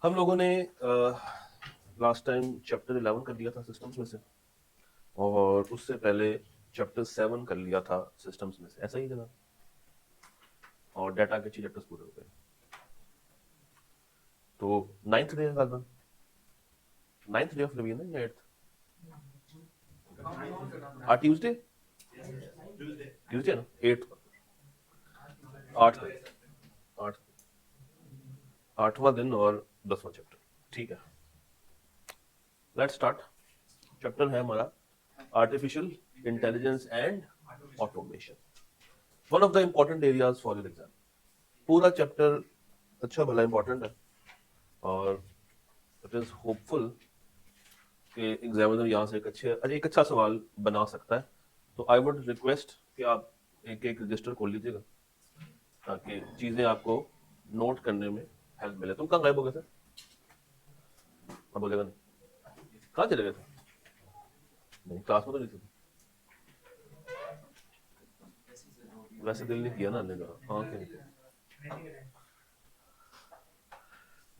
हम लोगों ने लास्ट टाइम चैप्टर 11 कर लिया था सिस्टम्स में से, और उससे पहले चैप्टर 7 कर लिया था सिस्टम्स में से, ऐसा ही जनाब। और डाटा के 6 चैप्टर्स पूरे हो गए। तो 9th डे है गालबन, 9th डे ऑफ रिवीजन है या 8th? ट्यूसडे, ट्यूसडे ना, 8th, 8th, 8, 8वां दिन और 10वां चैप्टर। ठीक है, लेट्स स्टार्ट। चैप्टर है हमारा artificial intelligence and automation, one of the important areas for your exam. पूरा चैप्टर अच्छा भला इंपॉर्टेंट है, और इट इज होपफुल कि एग्जामिनर यहाँ से एक अच्छा सवाल बना सकता है। तो आई वुड रिक्वेस्ट कि आप एक एक रजिस्टर खोल लीजिएगा, ताकि चीजें आपको नोट करने में हेल्प मिले। तुम कहाँ गायब हो गए थे? हाँ, बोलेगा नहीं, कहाँ चले गए थे? नहीं, क्लास में तो नहीं थे। वैसे दिल नहीं किया ना आने का, हाँ कि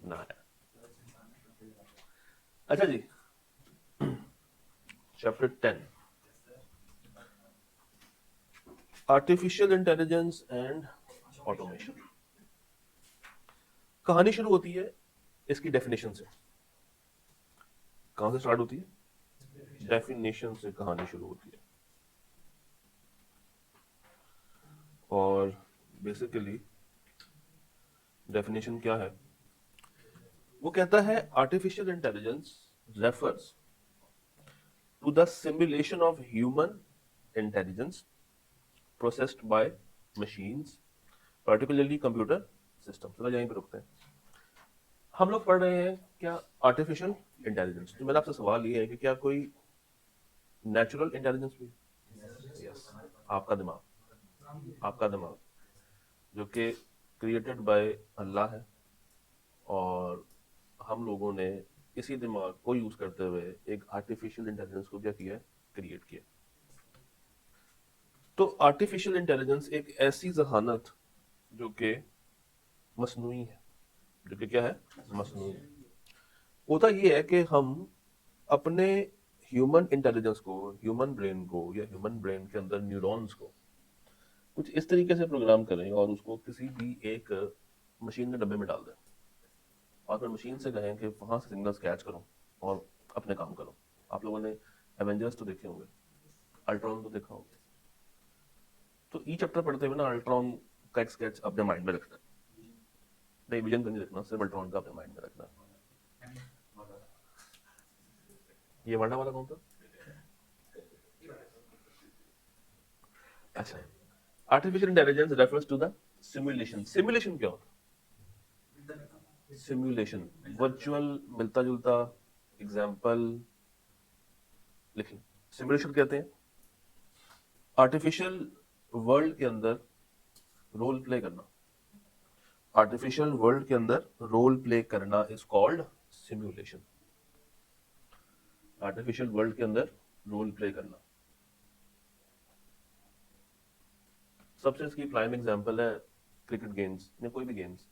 ना। अच्छा जी, chapter 10, artificial intelligence and automation. कहानी शुरू होती है इसकी डेफिनेशन से। कहां से स्टार्ट होती है? डेफिनेशन से कहानी शुरू होती है। और बेसिकली डेफिनेशन क्या है? वो कहता है artificial intelligence refers to the simulation of human intelligence processed by machines, particularly computer system. चलो यहीं पे रुकते हैं। हम लोग पढ़ रहे हैं क्या? Artificial intelligence. तो मेरा आपसे सवाल ये है कि क्या कोई नेचुरल इंटेलिजेंस भी? यस, आपका दिमाग, आपका दिमाग जो कि क्रिएटेड बाय अल्लाह है, और हम लोगों ने इसी दिमाग को यूज करते हुए एक आर्टिफिशियल इंटेलिजेंस को क्या किया? क्रिएट किया। तो आर्टिफिशियल इंटेलिजेंस एक ऐसी जहानत जो कि मसनूई है, जो कि क्या है? मसनूई। होता ये है कि हम अपने ह्यूमन इंटेलिजेंस को, ह्यूमन ब्रेन को, या ह्यूमन ब्रेन के अंदर न्यूरॉन्स को कुछ इस तरीके से प्रोग्राम करें और उसको किसी भी एक मशीन के डब्बे में डाल दें, और फिर मशीन से कहें कि वहां से सिग्नल्स कैच करो और अपने काम करो। आप लोगों ने एवेंजर्स तो देखे होंगे, अल्ट्रॉन तो देखा होगा। तो ई चैप्टर पढ़ते हुए ना अल्ट्रॉन का एक स्केच अपने माइंड में रखना। नहीं, विजन का नहीं रखना, सिर्फ अल्ट्रॉन का अपने माइंड में रखना। ये वाडा वाला कौन था? अच्छा, artificial intelligence refers to the simulation. Simulation क्या होता है? सिमुलेशन वर्चुअल, मिलता जुलता, एग्जाम्पल लिखिए। सिमुलेशन कहते हैं आर्टिफिशियल वर्ल्ड के अंदर रोल प्ले करना। आर्टिफिशियल वर्ल्ड के अंदर रोल प्ले करना is called simulation. Artificial world के अंदर रोल प्ले करना। सबसे इसकी प्राइम एग्जांपल है क्रिकेट गेम्स या कोई भी गेम्स।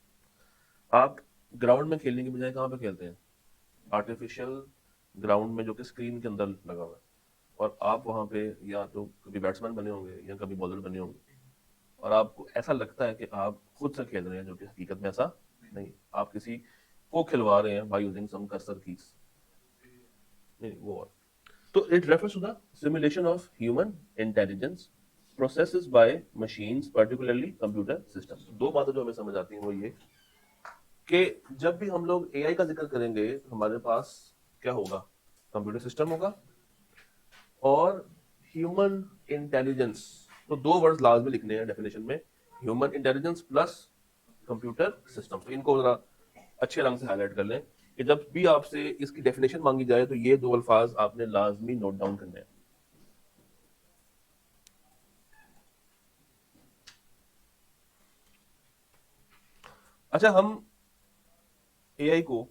आप ग्राउंड में खेलने की बजाय कहाँ पे खेलते हैं? आर्टिफिशियल ग्राउंड में, जो कि स्क्रीन के अंदर लगा हुआ है। और आप वहां पे या तो कभी बैट्समैन बने होंगे या कभी बॉलर बने होंगे, और आपको ऐसा लगता है कि आप खुद से खेल रहे हैं, जो कि हकीकत में ऐसा नहीं। आप किसी को खिलवा रहे हैं by using some cursor keys. नहीं, वो और। तो it refers to the simulation of human intelligence processes by machines, particularly computer systems. दो बातें जो हमें समझ आती हैं वो ये कि जब भी हम लोग एआई का जिक्र करेंगे तो हमारे पास क्या होगा? कंप्यूटर सिस्टम होगा और ह्यूमन इंटेलिजेंस। तो दो वर्ड्स लाजमी लिखने हैं डेफिनेशन में, human intelligence plus computer system. तो इनको जरा अच्छे रंग से हाईलाइट कर लें कि जब भी आपसे इसकी डेफिनेशन मांगी जाए तो ये दो अल्फाज आपने लाजमी नोट डाउन करने हैं। अच्छा, हम एआई को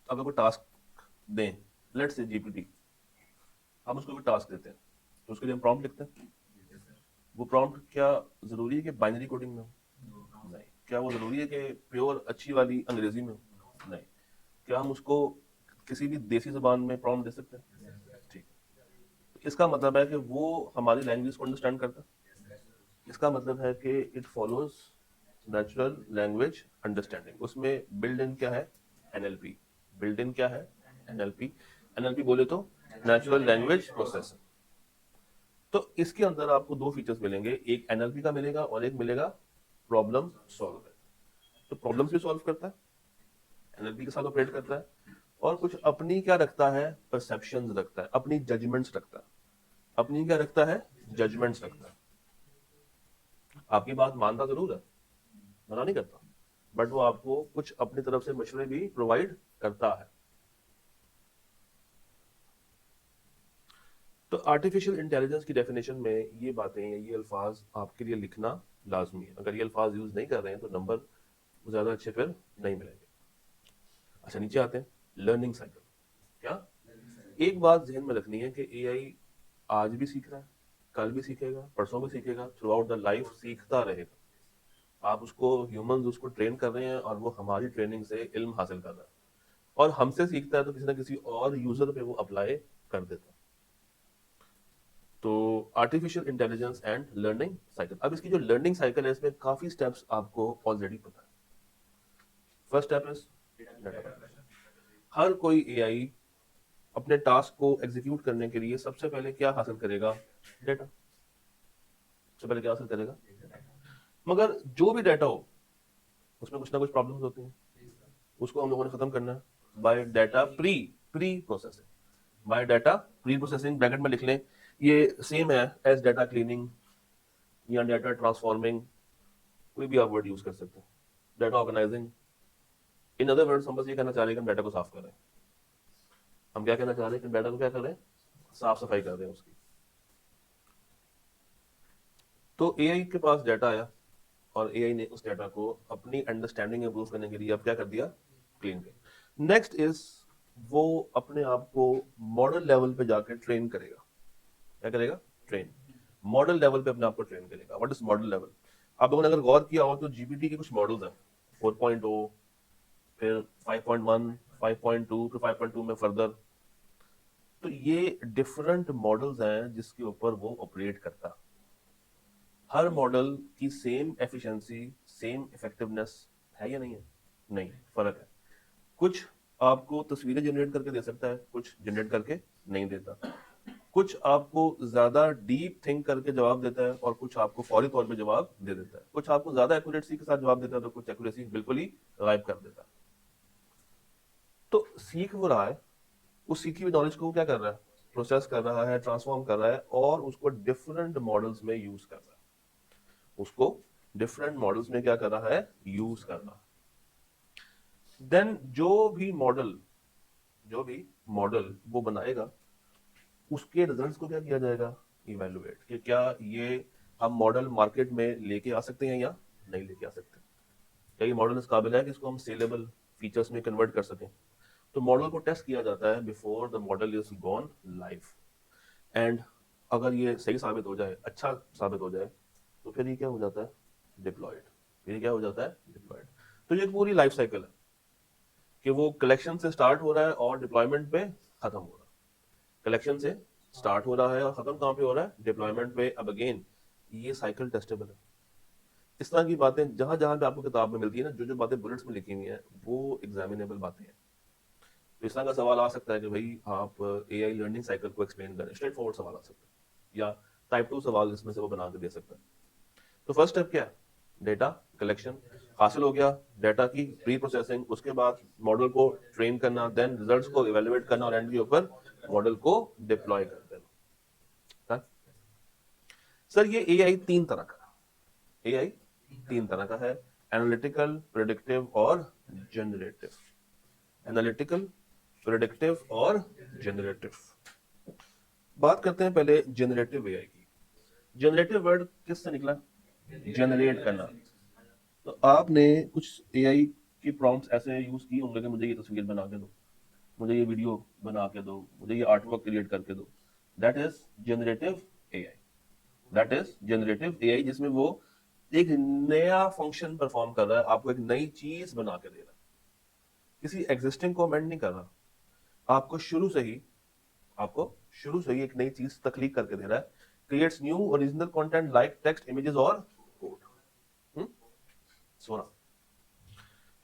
अगर कोई टास्क दें, लेट्स से जीपीटी, हम उसको कोई टास्क देते हैं तो उसके लिए हम प्रॉम्प्ट लिखते हैं। वो प्रॉम्प्ट क्या जरूरी है कि बाइनरी कोडिंग में हो? नहीं। क्या वो जरूरी है कि प्योर अच्छी वाली अंग्रेजी में हो? नहीं। क्या हम उसको किसी भी देसी जबान में प्रॉम्प्ट दे सकते हैं? ठीक। इसका मतलब है कि वो हमारी लैंग्वेज को अंडरस्टैंड करता है। इसका मतलब है कि it follows natural language understanding. उसमें बिल्ड इन क्या है? एनएलपी। बिल्ड इन क्या है? एनएलपी। एनएलपी बोले तो नेचुरल लैंग्वेज प्रोसेसिंग। तो इसके अंदर आपको दो फीचर्स मिलेंगे, एक एनएलपी का मिलेगा और एक मिलेगा प्रॉब्लम सॉल्वर। तो प्रॉब्लम्स भी सॉल्व करता है, एनएलपी के साथ ऑपरेट करता है, और कुछ अपनी क्या रखता है? परसेप्शंस रखता है, अपनी जजमेंट्स रखता है। अपनी क्या रखता है? जजमेंट्स रखता है। आपकी बात मानता जरूर है, मना नहीं करता, बट वो आपको कुछ अपनी तरफ से मशवरे भी प्रोवाइड करता है। तो आर्टिफिशियल इंटेलिजेंस की डेफिनेशन में ये बातें, ये अल्फाज आपके लिए लिखना लाजमी है। अगर ये अल्फाज यूज नहीं कर रहे हैं तो नंबर ज्यादा अच्छे फिर नहीं मिलेंगे। अच्छा, नीचे आते हैं, लर्निंग साइकिल। क्या? एक बात जहन में रखनी है कि एआई आज भी सीख रहा है, कल भी सीखेगा, परसों भी सीखेगा, थ्रू आउट द लाइफ सीखता रहेगा। आप उसको, ह्यूमंस उसको ट्रेन कर रहे हैं और वो हमारी ट्रेनिंग से इल्म हासिल कर रहा है, और हमसे सीखता है तो किसी ना किसी और यूजर पे वो अप्लाई कर देता है। तो artificial intelligence and learning cycle. अब इसकी जो लर्निंग साइकिल है इसमें काफी स्टेप्स आपको ऑलरेडी पता है। First step is data. हर कोई एआई अपने टास्क को एग्जीक्यूट करने के लिए सबसे पहले क्या हासिल करेगा? डेटा। सबसे पहले क्या हासिल करेगा? मगर जो भी डाटा हो उसमें कुछ ना कुछ प्रॉब्लम्स होती हैं, उसको हम लोगों ने खत्म करना है by data pre pre processing. By data pre processing bracket में लिख लें, ये सेम है एज डाटा क्लीनिंग या डाटा ट्रांसफॉर्मिंग, कोई भी आप वर्ड यूज कर सकते हैं। Data organising. In other words हम बस ये कहना चाह रहे हैं कि हम डाटा को साफ कर रहे हैं। हम क्या कहना चाह रहे हैं कि डाटा को क्या कर रहे हैं? साफ सफाई कर रहे हैं उसकी। तो एआई के पास डाटा आया और एआई ने उस डाटा को अपनी अंडरस्टैंडिंग इंप्रूव करने के लिए अब क्या कर दिया? क्लीन किया। नेक्स्ट इज, वो अपने आप को मॉडल लेवल पे जाकर ट्रेन करेगा। क्या करेगा? ट्रेन। मॉडल लेवल पे अपने आप को ट्रेन करेगा। What is model level? आप लोगों ने अगर गौर किया हो तो जीपीटी के कुछ मॉडल्स हैं, 4.0, फिर 5.1, 5.2, फिर 5.2 में फर्दर। तो ये डिफरेंट मॉडल्स हैं जिसके ऊपर वो ऑपरेट करता है। हर मॉडल की सेम एफिशिएंसी, सेम इफेक्टिवनेस है या नहीं है? नहीं, फर्क है। कुछ आपको तस्वीरें जनरेट करके दे सकता है, कुछ जनरेट करके नहीं देता। कुछ आपको ज्यादा डीप थिंक करके जवाब देता है और कुछ आपको फौरी तौर पे जवाब दे देता है। कुछ आपको ज्यादा एक्यूरेसी के साथ जवाब देता है तो कुछ एक्यूरेसी बिल्कुल ही गायब कर देता है। तो सीख वो रहा है, उस सीखी हुई नॉलेज को वो क्या कर रहा है? प्रोसेस कर रहा है, ट्रांसफॉर्म कर रहा है और उसको डिफरेंट मॉडल्स में यूज कर रहा है। उसको डिफरेंट मॉडल्स में क्या कर रहा है? यूज कर रहा है। देन जो भी मॉडल वो बनाएगा, उसके रिजल्ट्स को क्या किया जाएगा? इवेलुएट, कि क्या ये हम मॉडल मार्केट में लेके आ सकते हैं या नहीं लेके आ सकते। क्या ये मॉडल इस काबिल है कि इसको हम सेलेबल फीचर्स में कन्वर्ट कर सकें? तो मॉडल को टेस्ट किया जाता है before the model is gone live. And अगर ये सही साबित हो जाए, अच्छा साबित हो जाए, तो फिर ये क्या हो जाता है? डिप्लॉयड। फिर ये क्या हो जाता है? डिप्लॉयड। तो ये एक पूरी लाइफ साइकिल है कि वो कलेक्शन से स्टार्ट हो रहा है और डिप्लॉयमेंट पे खत्म हो रहा है। कलेक्शन से स्टार्ट हो रहा है और खत्म कहां पे हो रहा है? डिप्लॉयमेंट पे। अब अगेन ये साइकिल टेस्टेबल है। इस तरह की बातें जहां जहां पे आपको किताब में मिलती है ना, जो जो बातें बुलेट्स में लिखी हुई हैं, वो एग्जामिनेबल बातें हैं। तो इस तरह का सवाल आ सकता है कि भाई आप एआई लर्निंग साइकिल को एक्सप्लेन करें, स्ट्रेट फॉरवर्ड सवाल आ सकता है, या टाइप 2 सवाल इसमें से वो बना के दे सकता है। तो फर्स्ट स्टेप क्या है? डेटा कलेक्शन हासिल हो गया, डेटा की प्री प्रोसेसिंग, उसके बाद मॉडल को ट्रेन करना, देन रिजल्ट्स को इवेलुएट करना और एंड के ऊपर मॉडल को डिप्लॉय कर देना। सर ये एआई तीन तरह का एआई तीन तरह का है, एनालिटिकल, प्रेडिक्टिव और जनरेटिव। एनालिटिकल, प्रेडिक्टिव और जनरेटिव। बात करते हैं पहले जनरेटिव एआई की। जनरेटिव वर्ड किससे निकला? जनरेट करना। तो आपने कुछ एआई की प्रॉम्प्ट्स ऐसे यूज की होंगे कि मुझे ये तस्वीर बना के दो, मुझे ये वीडियो बना के दो, मुझे ये आर्टवर्क क्रिएट करके दो। That is generative AI. That is generative AI, जिसमें वो एक नया फंक्शन परफॉर्म कर रहा है, आपको एक नई चीज बना के दे रहा है। किसी एग्जिस्टिंग को अमेंड नहीं कर रहा, आपको शुरू से ही एक नई चीज तख्लीक करके दे रहा है, creates new original content like text, images और कोड। सोना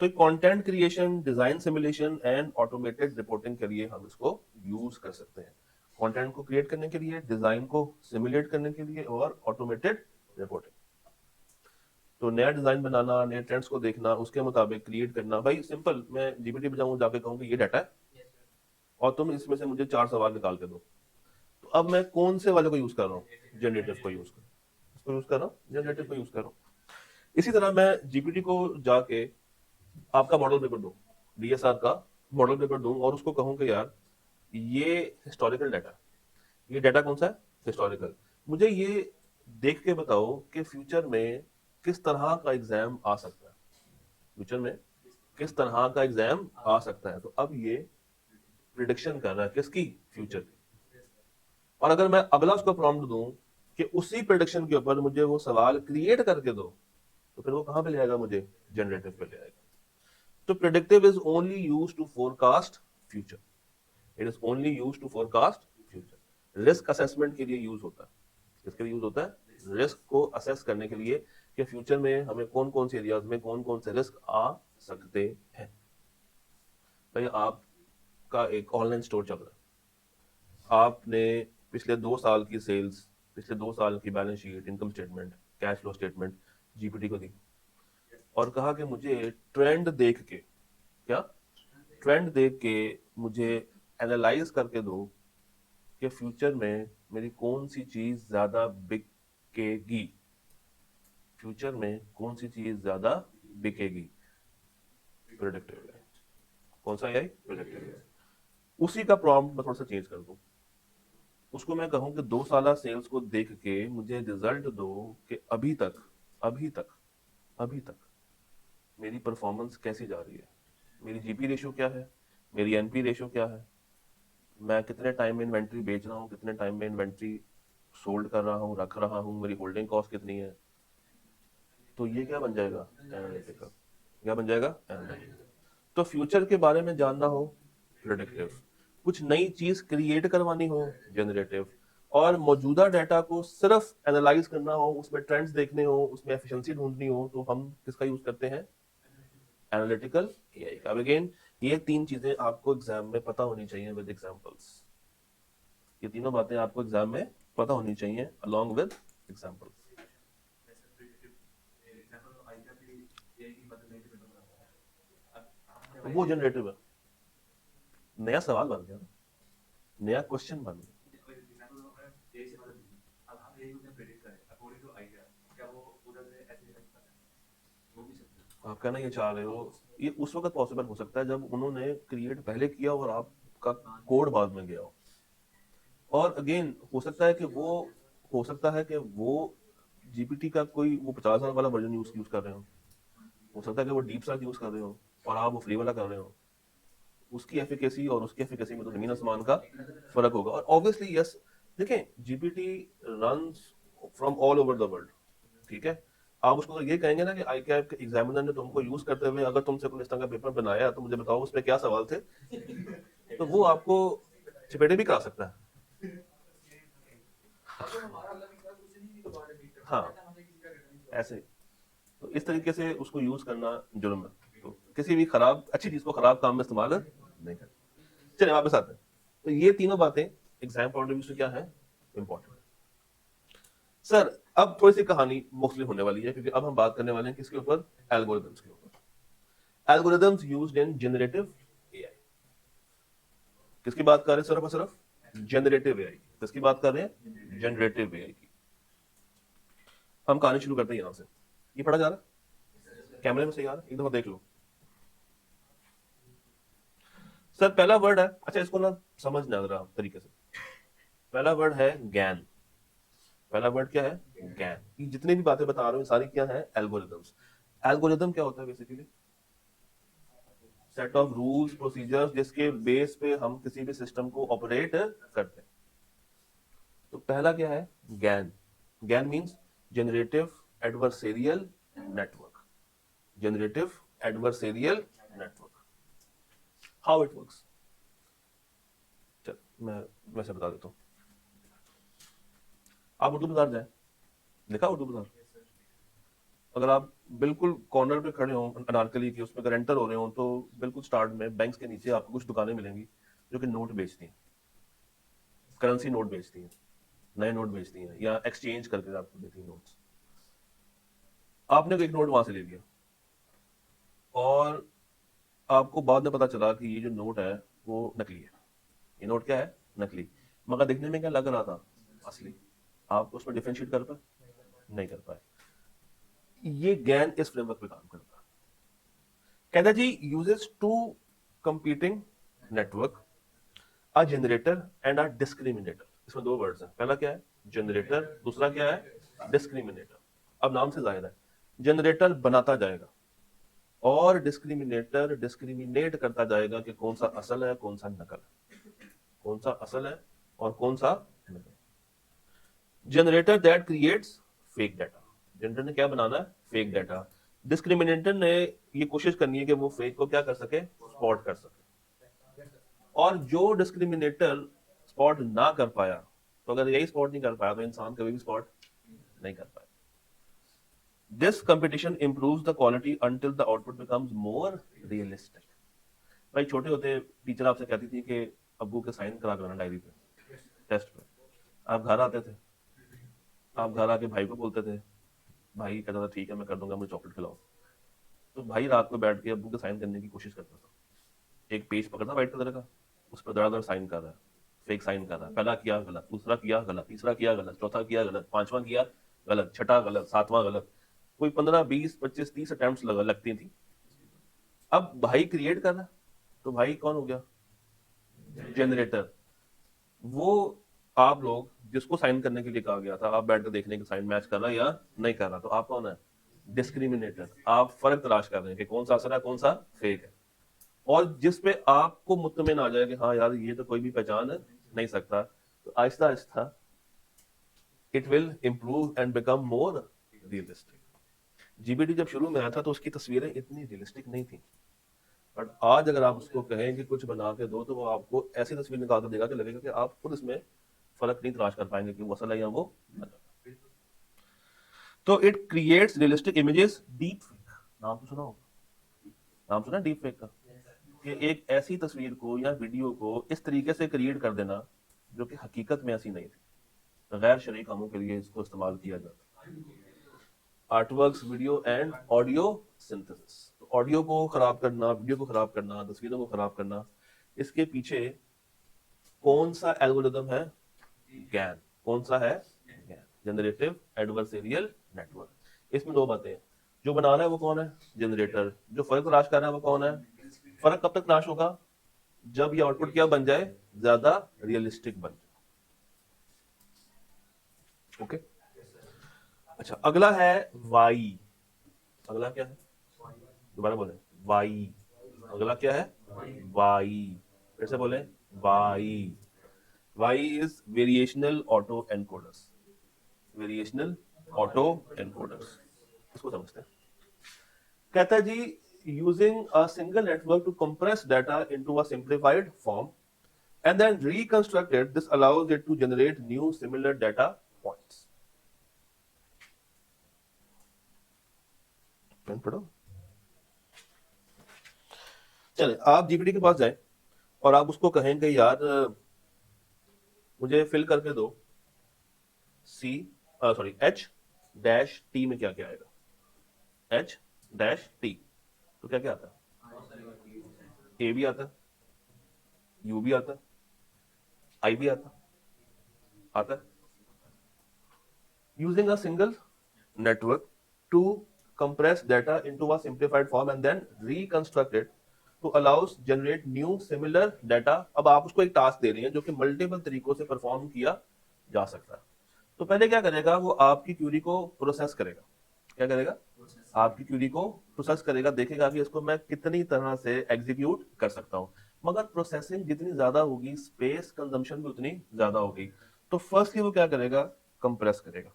तो content creation, design simulation and automated reporting के लिए हम इसको यूज कर सकते हैं। कंटेंट को क्रिएट करने के लिए, डिजाइन को सिमुलेट करने के लिए और ऑटोमेटेड रिपोर्टिंग। तो नया डिजाइन बनाना, नए ट्रेंड्स को देखना, उसके मुताबिक क्रिएट करना। भाई सिंपल, मैं जीपीटी पे जाऊं, जाके कहूं कि ये डाटा है और तुम इसमें से मुझे 4 सवाल निकाल के दो, तो अब मैं कौन से वाले को यूज कर रहा हूँ? जनरेटिव को यूज कर रहा हूँ, जनरेटिव को यूज कर रहा हूँ। इसी तरह मैं जीपीटी को जाके आपका मॉडल पेपर दूं, डीएसआर का मॉडल पेपर दूं और उसको कहूं कि यार ये हिस्टोरिकल डाटा, ये डाटा कौन सा है? हिस्टोरिकल। मुझे ये देख के बताओ कि फ्यूचर में किस तरह का एग्जाम आ सकता है, फ्यूचर में किस तरह का एग्जाम आ सकता है। तो अब ये प्रिडिक्शन कर रहा है किसकी? फ्यूचर की। और अगर मैं अगला उसको प्रॉम्प्ट दूं कि उसी प्रिडिक्शन के ऊपर मुझे वो सवाल क्रिएट करके दो, तो फिर वो कहां पे ले आएगा? मुझे जनरेटिव पे ले आएगा। तो predictive is only used to forecast future, it is only used to forecast future. Risk assessment के लिए यूज होता है। किसके लिए यूज होता है? रिस्क को असेस करने के लिए कि फ्यूचर में हमें कौन कौन से एरियाज में कौन कौन से रिस्क आ सकते हैं। भाई आपका एक ऑनलाइन स्टोर चल रहा है, आपने पिछले 2 साल की सेल्स, पिछले 2 साल की balance sheet, income statement, cash flow statement GPT को दी और कहा कि मुझे ट्रेंड देख के, क्या ट्रेंड देख के मुझे एनालाइज करके दो कि फ्यूचर में मेरी कौन सी चीज ज्यादा बिकेगी, फ्यूचर में कौन सी चीज ज्यादा बिकेगी। प्रेडिक्टिव है। कौन सा है? प्रेडिक्टिव है। उसी का प्रॉम्प्ट मैं थोड़ा सा चेंज कर दूं, उसको मैं कहूं कि 2 साल सेल्स को देख के मुझे रिजल्ट दो कि अभी तक मेरी परफॉर्मेंस कैसी जा रही है, मेरी जीपी रेशियो क्या है, मेरी एनपी रेशियो क्या है, मैं कितने टाइम में इन्वेंट्री बेच रहा हूँ, कितने टाइम में इन्वेंट्री सोल्ड कर रहा हूँ, रख रहा हूँ, मेरी होल्डिंग कॉस्ट कितनी है। तो ये क्या बन जाएगा? एनालिटिकल। क्या बन जाएगा? एनालिटिकल। तो फ्यूचर के बारे में जानना हो, प्रेडिक्टिव। कुछ नई चीज क्रिएट करवानी हो, जनरेटिव। और मौजूदा डाटा को सिर्फ एनालाइज करना हो, उसमें ट्रेंड्स देखने हो, उसमें एफिशिएंसी ढूंढनी हो, तो हम किसका यूज करते हैं? एनालिटिकल एआई का। अगेन ये 3 चीजें आपको एग्जाम में पता होनी चाहिए विद एग्जांपल्स। ये तीनों बातें आपको एग्जाम में पता होनी चाहिए अलोंग विद एग्जांपल्स। वो जनरेटिव है, नया सवाल बन गया, नया क्वेश्चन बन गया। आप कहना ये चाह रहे हो, ये उस वक्त पॉसिबल हो सकता है जब उन्होंने क्रिएट पहले किया और आपका कोड बाद में गया हो। और अगेन हो सकता है कि वो जीपीटी का कोई वो 50,000 वाला वर्जन यूज कर रहे हो सकता है कि वो डीप सर्च यूज कर रहे हो और आप वो फ्री वाला कर रहे हो। उसकी एफिकेसी और उसकी एफिकेसी में तो जमीन आसमान का फर्क होगा। और ऑब्वियसली यस, देखें GPT runs from all over the world, ठीक है। आप उसको ये कहेंगे ना कि आई कैप के एग्जामिनर ने तुमको यूज करते हुए अगर तुमसे कोई इस तरह का पेपर बनाया तो मुझे बताओ उसमें क्या सवाल थे, तो वो आपको चपेटे भी करा सकता है। हाँ, ऐसे। तो इस तरीके से उसको यूज करना जुर्म है। तो किसी भी खराब अच्छी चीज को खराब काम में इस्तेमाल नहीं करना। चलिए वापस आते हैं। तो ये तीनों बातें एग्जाम पॉइंट ऑफ व्यू से क्या है? इंपॉर्टेंट। सर अब थोड़ी सी कहानी मुख्तलिफ होने वाली है, क्योंकि अब हम बात करने वाले हैं किसके ऊपर? एल्गोरिथम्स के ऊपर। Algorithms used in generative AI. किसकी बात कर रहे हैं? सिर्फ और सिर्फ जनरेटिव एआई। किसकी बात कर रहे हैं? जनरेटिव एआई की। हम कहानी शुरू करते हैं यहां से। ये पढ़ा जा रहा है? कैमरे में सही आ रहा है? एक दफा देख लो। सर पहला वर्ड है, अच्छा इसको ना समझना जरा तरीके से। पहला वर्ड है ज्ञान। पहला वर्ड क्या है? ज्ञान। ये जितनी भी बातें बता रहे हो सारी क्या है? एल्गोरिथम्स। एल्गोरिथम क्या होता है? Basically set of rules procedures जिसके बेस पे हम किसी भी सिस्टम को ऑपरेट करते हैं। तो पहला क्या है? ज्ञान। ज्ञान means generative adversarial network. Generative adversarial network. How it works. चल मैं वैसे बता देता हूँ। आप उर्दू बाजार जाए, देखा उर्दू बाजार? अगर आप बिल्कुल कॉर्नर पे खड़े हो अनारकली के, उसमें अगर एंटर हो रहे हो तो बिल्कुल स्टार्ट में बैंक्स के नीचे आपको कुछ दुकानें मिलेंगी जो कि नोट बेचती हैं, करेंसी नोट बेचती हैं, नए नोट बेचती हैं, या एक्सचेंज करके आपको देती हैं नोट्स। आपने एक नोट वहां से ले लिया और आपको बाद में पता चला कि ये जो नोट है वो नकली है। ये नोट क्या है? नकली। मगर दिखने में क्या लग रहा था? असली। आप उसमें डिफरेंशिएट कर पाए? नहीं कर पाए। ये गैन इस फ्रेमवर्क पे काम करता है। कहता जी uses two competing network, a generator and a discriminator. इसमें दो वर्ड्स हैं, पहला क्या है? जनरेटर, दूसरा क्या है? डिस्क्रिमिनेटर। अब नाम से जाहिर है जनरेटर बनाता जाएगा और डिस्क्रिमिनेटर डिस्क्रिमिनेट करता जाएगा कि कौन सा असल है कौन सा नकल है, कौन सा असल है और कौन सा नकल। Generator that creates fake data. Generator ने क्या बनाना है? Fake data. डिस्क्रिमिनेटर ने ये कोशिश करनी है कि वो फेक को क्या कर सके? स्पॉट कर सके। और जो डिस्क्रिमिनेटर स्पॉट ना कर पाया, तो अगर यही स्पॉट नहीं कर पाया तो इंसान कभी भी स्पॉट नहीं कर पाया। This competition improves the quality until the output becomes more realistic. भाई छोटे होते टीचर आपसे कहती थी कि अब्बू के साइन करा करना डायरी पे, टेस्ट पे। आप घर आते थे, आप घर आके भाई को बोलते थे, भाई कहता था ठीक है मैं कर दूंगा, मुझे चॉकलेट खिलाओ। तो भाई रात को बैठ के अब्बू के साइन करने की कोशिश करता था। एक पेज पकड़ा व्हाइट कलर का, उस पर दड़ा साइन कर रहा है, फेक साइन कर रहा है। पहला किया गलत, दूसरा किया गलत, तीसरा किया गलत, चौथा किया गलत, पांचवा किया गलत, छठा गलत, सातवां गलत। कोई 15 20 25 30 अटेम्प्ट लगती थी। अब भाई क्रिएट कर रहा है, तो भाई कौन हो गया? जनरेटर। वो आप लोग जिसको साइन करने के लिए कहा गया था, आप बैठ कर देखने के साइन मैच कर रहा है या नहीं कर रहा, तो आप कौन है? डिस्क्रिमिनेटर। आप फर्क तलाश कर रहे हैं कि कौन सा असर है कौन सा फेक है, और जिस पे आपको मुतमिन आ जाए कि हाँ यार ये तो कोई भी पहचान नहीं सकता, तो Aahista Aahista it will improve and become more realistic. GBT जब शुरू में आया था तो उसकी तस्वीरें इतनी रियलिस्टिक नहीं थी, बट आज अगर आप उसको कहें कि कुछ बना के दो तो वो आपको ऐसी तस्वीर निकाल कर देगा कि लगेगा कि आप खुद इसमें फर्क नहीं तलाश कर पाएंगे कि वो असल है या वो नकल। तो it creates realistic images. Deep fake नाम तो सुना होगा, नाम सुना डीप फेक का? कि एक ऐसी तस्वीर को या वीडियो को इस तरीके से क्रिएट कर देना जो कि हकीकत में ऐसी नहीं थी। गैर शरई कामों के लिए इसको इस्तेमाल किया जाता है। Artworks, video and audio synthesis. Audio को खराब करना, वीडियो को खराब करना, तस्वीरों को खराब करना, इसके पीछे कौन सा एल्गोरिदम है? गैन। कौन सा है? GAN, generative adversarial network. इसमें दो बातें हैं, जो बना रहा है वो कौन है? जनरेटर। जो फर्क तलाश कर रहा है वो कौन है? फर्क कब तक तलाश होगा? जब ये आउटपुट क्या बन जाए? ज्यादा रियलिस्टिक बन जाए। ओके। अच्छा अगला है वाई। अगला क्या है? दोबारा बोले, वाई। अगला क्या है? वाई। फिर से बोले, Y. Y is variational autoencoders. Variational autoencoders, इसको समझते हैं। कहता है जी using a single network to compress data into a simplified form and then reconstruct it. This allows it to generate new similar data points. Pen पढ़ो। चले आप GPT के पास जाएं और आप उसको कहेंगे यार मुझे फिल करके दो सी सॉरी एच डैश टी में क्या क्या आएगा? एच डैश टी, तो क्या क्या आता है? ए भी आता है, यू भी आता है, आई भी आता है। Using a single network to compress data into a simplified form and then reconstruct it to allows generate new similar data। अब आप उसको एक टास्क दे रहे हैं जो कि मल्टीपल तरीकों से परफॉर्म किया जा सकता है। तो पहले क्या करेगा? वो आपकी क्यूरी को प्रोसेस करेगा। क्या करेगा? आपकी क्यूरी को प्रोसेस करेगा, देखेगा कि इसको मैं कितनी तरह से एग्जीक्यूट कर सकता हूं। मगर प्रोसेसिंग जितनी ज्यादा होगी स्पेस कंजम्पशन भी उतनी ज्यादा होगी। तो फर्स्टली वो क्या करेगा? कंप्रेस करेगा।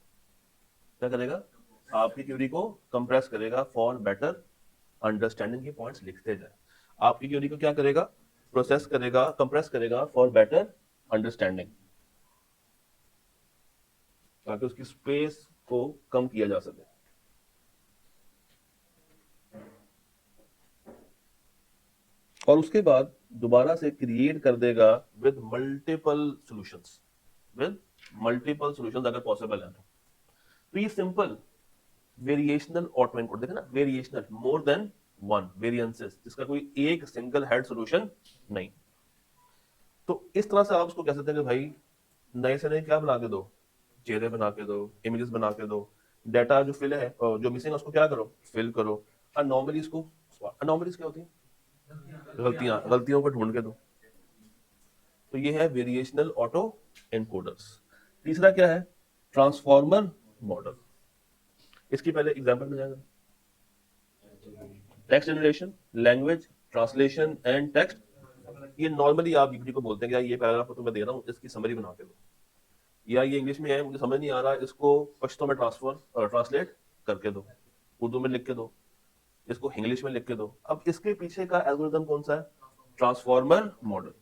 क्या करेगा? आपकी क्यूरी को कंप्रेस करेगा फॉर बेटर अंडरस्टैंडिंग के पॉइंट्स लिखते जाए। आपकी क्यूरी को क्या करेगा? प्रोसेस करेगा, कंप्रेस करेगा फॉर बेटर अंडरस्टैंडिंग, ताकि उसकी स्पेस को कम किया जा सके। और उसके बाद दोबारा से क्रिएट कर देगा with multiple solutions, with multiple solutions अगर पॉसिबल है तो ये सिंपल वेरिएशनल ऑटो एनकोडर, देखे ना, variational, more than one variances, जिसका कोई एक सिंगल हेड सॉल्यूशन नहीं। तो इस तरह से आप उसको कह सकते हैं कि भाई नए से नए क्या बना के दो, चेहरे बना के दो, इमेजेस बना के दो, डाटा जो फिल है, जो मिसिंग है उसको क्या करो, फिल करो, अनोमलीज को, अनोमलीज क्या होती है, गलतियां, गलतियों को ढूंढ के दो। तो ये है वेरिएशनल ऑटो एनकोडर्स। तीसरा क्या है, ट्रांसफॉर्मर मॉडल। इसकी पहले एग्जांपल में जाएगा, text generation, language translation and text. ये नॉर्मली आप जीपीटी को बोलते हैं कि यार ये पैराग्राफ तो मैं दे रहा हूँ, इसकी समरी बना के दो, या ये इंग्लिश में है मुझे समझ नहीं आ रहा, इसको पश्तो में ट्रांसलेट करके दो, उर्दू में लिख के दो, इसको इंग्लिश में लिख के दो। अब इसके पीछे का एल्गोरिथम कौन सा है, ट्रांसफॉर्मर मॉडल।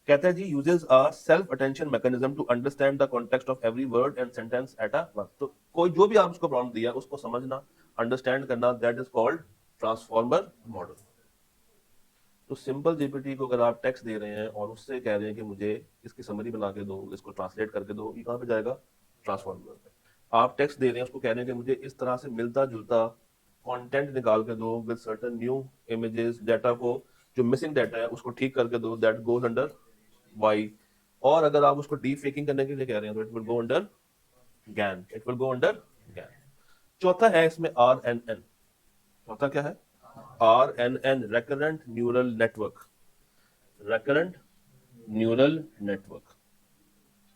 कहता है जी uses a self attention mechanism to understand the context of every word and sentence at a वक्त। तो कोई जो भी आप उसको प्रॉम्प्ट दिया उसको समझना, अंडरस्टैंड करना, that is called transformer model. तो सिंपल जीपीटी को अगर आप टेक्स्ट दे रहे हैं और उससे कह रहे हैं कि मुझे इसकी समरी बना के दो, इसको ट्रांसलेट करके दो, ये कहाँ पे जाएगा, ट्रांसफॉर्मर पे। आप टेक्स्ट दे रहे हैं, उसको कह रहे हैं कि मुझे इस तरह से मिलता जुलता कंटेंट निकाल के दो with certain new images, data को जो मिसिंग डाटा है उसको ठीक करके दो, दैट गोज अंडर वाई। और अगर आप उसको डीप फेकिंग करने के लिए कह रहे हैं तो it will go under GAN, it will go under GAN. चौथा है इसमें आर एन एन। चौथा क्या है, R N N, recurrent neural network, recurrent neural network,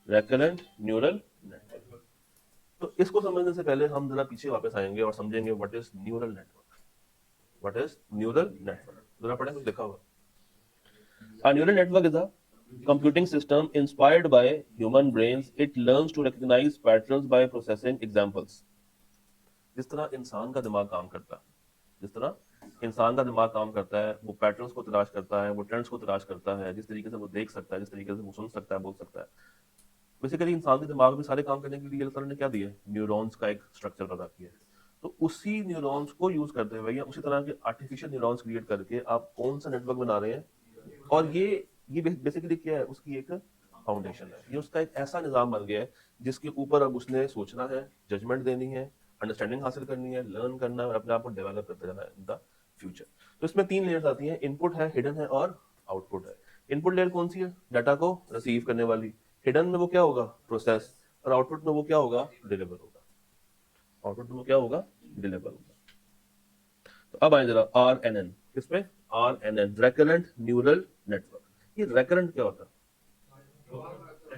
recurrent neural network. तो इसको समझने से पहले हम जरा पीछे वापस आएंगे और समझेंगे what is neural network, what is neural network. जरा पढ़े, कुछ लिखा हुआ, a neural network is a computing system inspired by human brains. It learns to recognize patterns by processing examples. जिस तरह इंसान का दिमाग काम करता है, जिस तरह इंसान का दिमाग काम करता है, वो पैटर्न्स को तलाश करता है, वो ट्रेंड्स को तलाश करता है, जिस तरीके से वो देख सकता है, जिस तरीके से वो सुन सकता है, बोल सकता है। बेसिकली इंसान के दिमाग में सारे काम करने के लिए अल्लाह ताला ने क्या दिया है, न्यूरॉन्स का एक स्ट्रक्चर पैदा किया है। तो उसी न्यूरॉन्स को यूज करते हुए या उसी तरह के आर्टिफिशियल न्यूरॉन्स क्रिएट करके आप कौन सा नेटवर्क बना रहे हैं, और ये बेसिकली क्या है, उसकी एक फाउंडेशन है, ये उसका एक ऐसा निजाम बन गया है जिसके ऊपर अब उसने सोचना है, जजमेंट देनी है, अंडरस्टैंडिंग हासिल करनी है, लर्न करना है और अपने आप को डेवलप करते जाना है इन द फ्यूचर। तो इसमें तीन लेयर्स आती हैं, इनपुट है, हिडन है और आउटपुट है। इनपुट लेयर कौन सी है, डाटा को रिसीव करने वाली, हिडन में वो क्या होगा, प्रोसेस, और आउटपुट में वो क्या होगा, डिलीवर होगा, आउटपुट में वो क्या होगा, डिलीवर होगा। तो अब आए जरा आर एन एन, किस पे, R N N, recurrent neural network. ये रेकरेंट क्या होता है,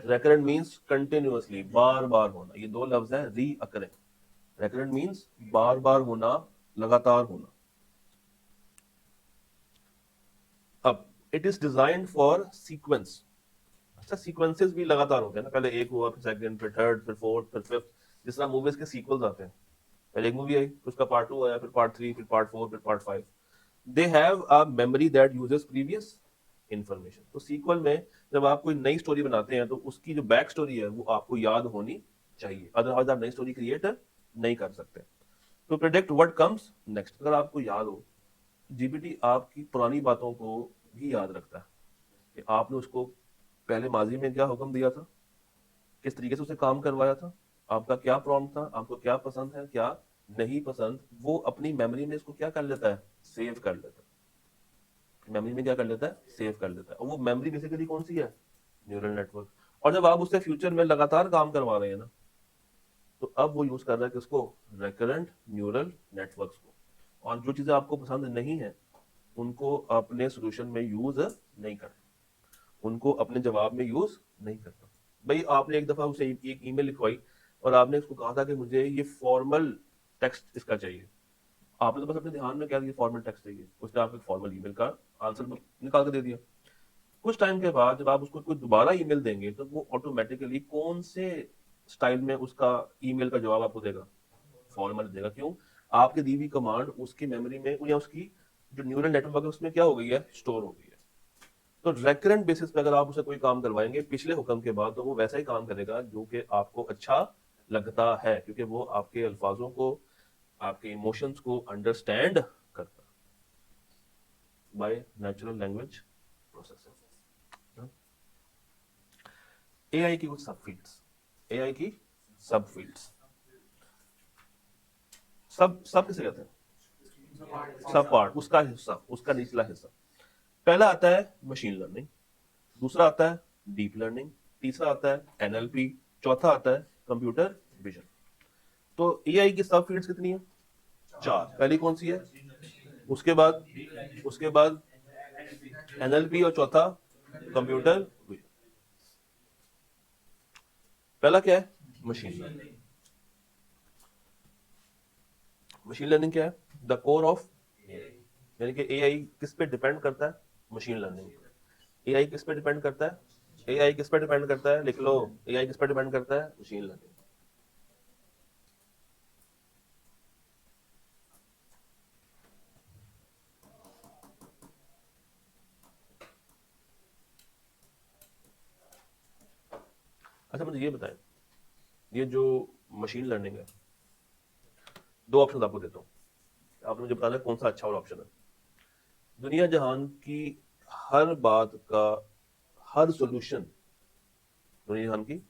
रेकरेंट मींस कंटिन्यूअसली, बार बार होना, ये दो लफ्ज है, री अकरिंग। रेकरेंट मींस बार बार होना, लगातार होना। अब it is designed for sequence. अच्छा, सीक्वेंसेस भी लगातार होते हैं ना, पहले एक हुआ, फिर सेकंड, फिर थर्ड, फिर फोर्थ, फिर फिफ्थ, जिस तरह मूवीज के सीक्वल्स आते हैं, पहले एक मूवी आई, फिर उसका पार्ट 2 आया, फिर पार्ट 3, फिर पार्ट 4, फिर part 5। They have a memory that uses previous information. तो सीक्वल में जब आप कोई नई स्टोरी बनाते हैं तो उसकी जो बैक स्टोरी है वो आपको याद होनी चाहिए, अदरवाइज आप नई स्टोरी क्रिएट नहीं कर सकते। तो प्रेडिक्ट व्हाट कम्स नेक्स्ट, अगर आपको याद हो, जीपीटी आपकी पुरानी बातों को भी याद रखता है कि आपने उसको पहले माजी में क्या हुक्म दिया था, किस तरीके से उसे काम करवाया था, आपका क्या प्रॉम्प्ट था, आपको क्या पसंद है, क्या नहीं पसंद, वो अपनी मेमोरी में इसको क्या कर लेता है, सेव कर लेता है, मेमोरी में क्या कर लेता है, सेव कर लेता है। और वो मेमोरी बेसिकली कौन सी है, न्यूरल नेटवर्क। और जब आप उससे फ्यूचर में लगातार काम करवा रहे हैं ना, तो अब वो यूज कर रहा है किसको, रेकरेंट न्यूरल नेटवर्क्स को। और जो चीजें आपको पसंद नहीं है उनको अपने सोल्यूशन में यूज नहीं करना, उनको अपने जवाब में यूज नहीं करना। भाई आपने एक दफा उसे एक ईमेल लिखवाई और आपने उसको कहा था कि मुझे ये फॉर्मल टेक्स्ट इसका चाहिए, आपने तो बस अपने ध्यान में क्या दिया, फॉर्मल टेक्स्ट चाहिए, उसने आपको एक फॉर्मल ईमेल का आंसर निकाल के दे दिया। कुछ टाइम के बाद जब आप उसको कोई दोबारा ईमेल देंगे तो वो ऑटोमेटिकली कौन से स्टाइल में उसका ईमेल का जवाब आपको देगा, फॉर्मल देगा। क्यों, आपकी दी हुई कमांड उसकी मेमोरी में या उसकी जो न्यूरल नेटवर्क है उसमें क्या हो गई है, स्टोर हो गई है। तो रेकरेंट बेसिस पे अगर आप उसे कोई काम करवाएंगे पिछले हुक्म के बाद, तो वो वैसा ही काम करेगा जो कि आपको अच्छा लगता है, क्योंकि वो आपके अल्फाजों को, आपके इमोशंस को अंडरस्टैंड करता by natural language processing. AI की कुछ सब फील्ड्स, एआई की सब फील्ड्स, सब सब किसे कहते हैं? सब पार्ट, उसका हिस्सा, उसका निचला हिस्सा। पहला आता है मशीन लर्निंग, दूसरा आता है डीप लर्निंग, तीसरा आता है एनएलपी, चौथा आता है कंप्यूटर विजन। तो एआई की सब फील्ड्स कितनी है? चार। पहली कौन सी है? उसके बाद एनएलपी, और चौथा कंप्यूटर विजन। पहला क्या है? Machine learning. मशीन लर्निंग क्या है? The core of AI. यानी कि एआई किस पे डिपेंड करता है? Machine learning. एआई किस पे डिपेंड करता है? एआई किस पे डिपेंड करता है? लिख लो, एआई किस पे डिपेंड करता है? Machine learning. अच्छा मुझे ये बताएं, ये जो मशीन लर्निंग है, दो ऑप्शन आपको देता हूँ, आपने मुझे बताना है कौन सा अच्छा वाला ऑप्शन है। दुनिया जहान की हर बात का हर सॉल्यूशन, दुनिया जहान की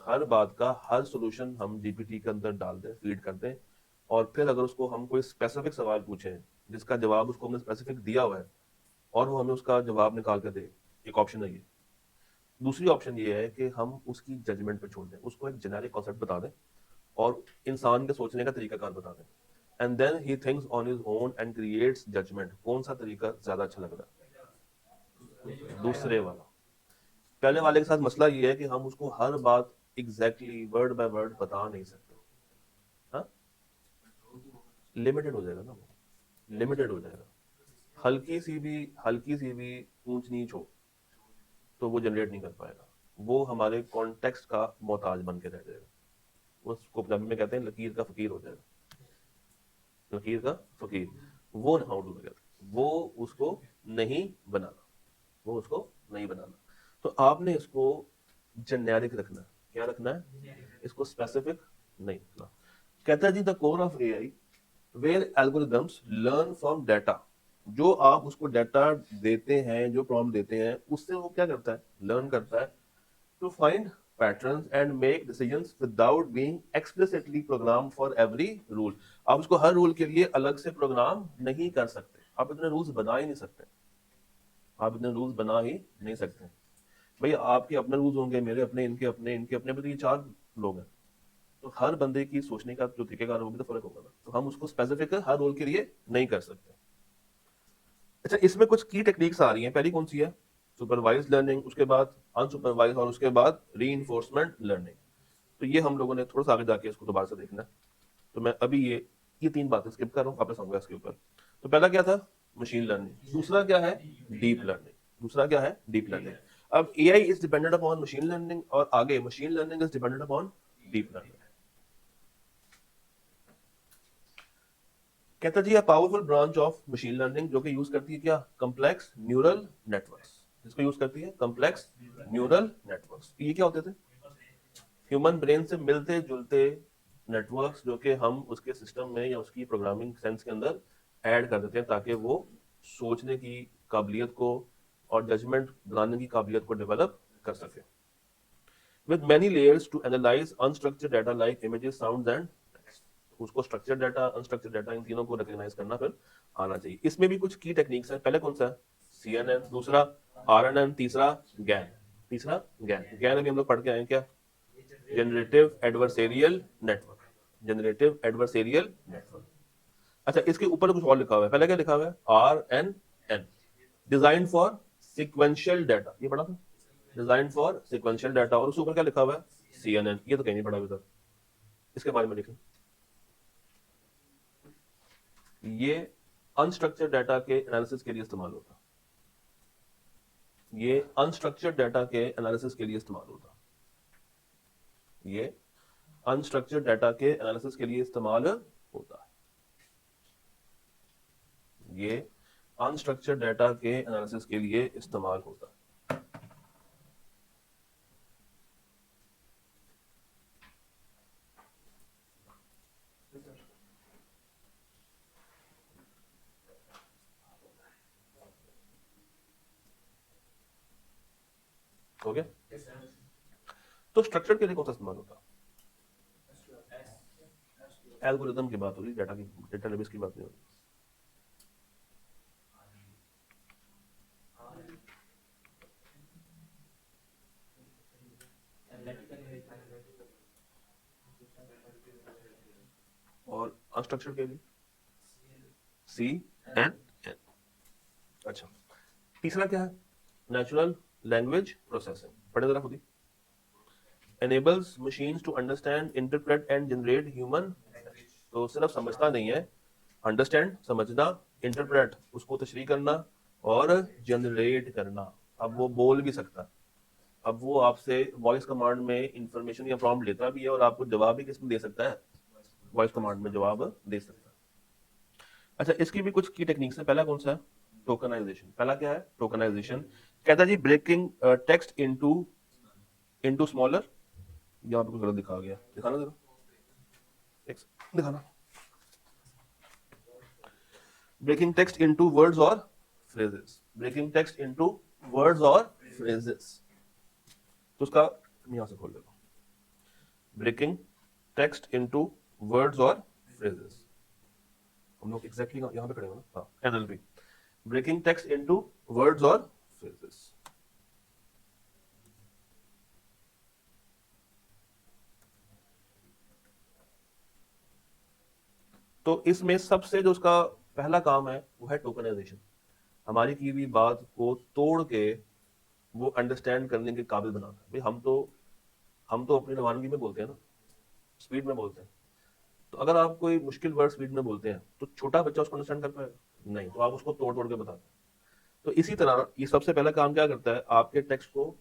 हर बात का हर सॉल्यूशन हम जीपीटी के अंदर डाल दें, फीड कर दें, और फिर अगर उसको हम कोई स्पेसिफिक सवाल पूछें जिसका जवाब उसको हमने स्पेसिफिक दिया हुआ है, और वो हमें उसका जवाब निकाल कर दे, एक ऑप्शन है ये। दूसरी ऑप्शन ये है कि हम उसकी जजमेंट पे छोड़ दें, उसको एक जेनेरिक कॉन्सेप्ट बता दें और इंसान के सोचने का तरीकाकार बता दें, and then he thinks on his own and creates judgement. कौन सा तरीका ज्यादा अच्छा लग रहा है? दूसरे वाला। पहले वाले के साथ मसला ये है कि हम उसको हर बात एग्जैक्टली वर्ड बाय वर्ड बता नहीं सकते। हाँ, लिमिटेड हो जाएगा ना, वो लिमिटेड हो जाएगा। हल्की सी भी ऊंच नीच हो तो वो जनरेट नहीं कर पाएगा, वो हमारे कॉन्टेक्स्ट का मोहताज बन के रह जाएगा। उसको पंजाबी में कहते हैं लकीर का फकीर हो जाएगा, लकीर का फकीर। वो हाउ टू लगे, वो उसको नहीं बनाना, वो उसको नहीं बनाना। तो आपने इसको जेनेरिक रखना है। क्या रखना है? इसको स्पेसिफिक नहीं रखना। कहता है जी the core of AI where algorithms learn from data. जो आप उसको डाटा देते हैं, जो प्रॉम्प्ट देते हैं, उससे वो क्या करता है? लर्न करता है to find patterns and make decisions without being explicitly program for every rule. आप उसको हर रूल के लिए अलग से प्रोग्राम नहीं कर सकते, आप इतने रूल्स बना ही नहीं सकते, आप इतने रूल्स बना ही नहीं सकते। भाई आपके अपने रूल्स होंगे, मेरे अपने, इनके अपने, इनके अपने, तो ये चार लोग हैं, तो हर बंदे की सोचने का जो तरीकेकार होगा तो फर्क होगा ना, तो हम उसको स्पेसिफिक हर रोल के लिए नहीं कर सकते। अच्छा, इसमें कुछ की टेक्निक्स आ रही हैं। पहली कौन सी है? सुपरवाइज लर्निंग, उसके बाद अनसुपरवाइज, और उसके बाद री लर्निंग। तो ये हम लोगों ने थोड़ा सा आगे जाके इसको दोबारा से देखना है। तो मैं अभी ये तीन बातें स्किप कर रहा हूँ, वापस आऊंगा इसके ऊपर। तो पहला क्या था? Machine learning. दूसरा क्या है? Deep learning. दूसरा क्या है? Deep learning. अब AI is dependent upon machine learning, और आगे machine learning is dependent upon deep learning. कहता जी powerful branch of machine learning जो कि यूज करती है क्या? Complex neural networks. इसको यूज करती है कम्प्लेक्स न्यूरल नेटवर्क्स। ये क्या होते थे? ह्यूमन ब्रेन से मिलते जुलते नेटवर्क्स, जो कि हम उसके सिस्टम में या उसकी प्रोग्रामिंग सेंस के अंदर ऐड कर देते हैं, ताकि वो सोचने की काबिलियत को और जजमेंट बनाने की काबिलियत को डेवलप कर सके। With many layers to analyse unstructured data like images, sounds and text. उसको स्ट्रक्चर्ड डाटा, अनस्ट्रक्चर्ड डाटा, इन तीनों को रिकॉग्नाइज करना फिर आना चाहिए। इसमें भी कुछ की टेक्निक्स है। पहले कौन सा है? सीएनएन, दूसरा आरएनएन, तीसरा गैन। तीसरा गैन। गैन अभी हम लोग पढ़ के आए क्या? Generative adversarial network. Generative adversarial network. अच्छा, इसके ऊपर कुछ और लिखा हुआ है। पहले क्या लिखा हुआ है? RNN, design for sequential data. ये पढ़ा था, डिजाइन फॉर सिक्वेंशियल डाटा। और उसके ऊपर क्या लिखा हुआ है? CNN। ये तो कहीं नहीं पढ़ा अभी तक, इसके बारे में लिखें। ये अनस्ट्रक्चर्ड डाटा के एनालिसिस के लिए इस्तेमाल होता, ये अनस्ट्रक्चर्ड डाटा के एनालिसिस के लिए इस्तेमाल होता, ये अनस्ट्रक्चर्ड डाटा के एनालिसिस के लिए इस्तेमाल होता है, ये अनस्ट्रक्चर्ड डाटा के एनालिसिस के लिए इस्तेमाल होता है। हो गया। तो स्ट्रक्चर के लिए कौन सा इस्तेमाल होता है? एल्गोरिथम की बात हो रही, डाटा की, डेटाबेस की बात नहीं हो रही। और अनस्ट्रक्चर्ड के लिए सी एंड एन। अच्छा, तीसरा क्या है? Natural language processing. पढ़े जरा खुद ही। enables machines to understand, interpret and generate human speech। तो सिर्फ समझता नहीं है, अंडरस्टैंड समझना, इंटरप्रेट उसको तशरीह करना और जनरेट करना। अब वो बोल भी सकता है। अब वो आपसे वॉइस कमांड में इंफॉर्मेशन या प्रॉम्प्ट लेता भी है और आपको जवाब भी किसमें दे सकता है? वॉइस कमांड में जवाब दे सकता है। अच्छा, इसकी भी कुछ की टेक्निक्स है। पहला कौन सा है? टोकनाइजेशन। पहला क्या है? टोकनाइजेशन। कहता है जी breaking text into into smaller. यहाँ पे कुछ गलत दिखा गया, दिखाना जरा, दिखाना। ब्रेकिंग टेक्स्ट इनटू वर्ड्स और phrases. Breaking text into words और फ्रेजेस। तो उसका यहां से खोल लेता हूं। ब्रेकिंग टेक्स्ट इनटू वर्ड्स और फ्रेजेस। हम लोग एग्जैक्टली यहां पे खड़े हो ना? हाँ, NLP. Breaking text into words और फ्रेजेस। तो इसमें सबसे जो उसका पहला काम है वो है टोकनाइजेशन। हमारी की हुई बात को तोड़ के वो अंडरस्टैंड करने के काबिल बनाना। भाई हम तो अपनी रवानगी में बोलते हैं ना, स्पीड में बोलते हैं। तो अगर आप कोई मुश्किल वर्ड स्पीड में बोलते हैं तो छोटा बच्चा उसको अंडरस्टैंड कर पाएगा? नहीं। तो आप उसको तोड़ तोड़ के बताते हैं। तो इसी तरह ये सबसे पहला काम क्या करता है? आपके टेक्स्ट को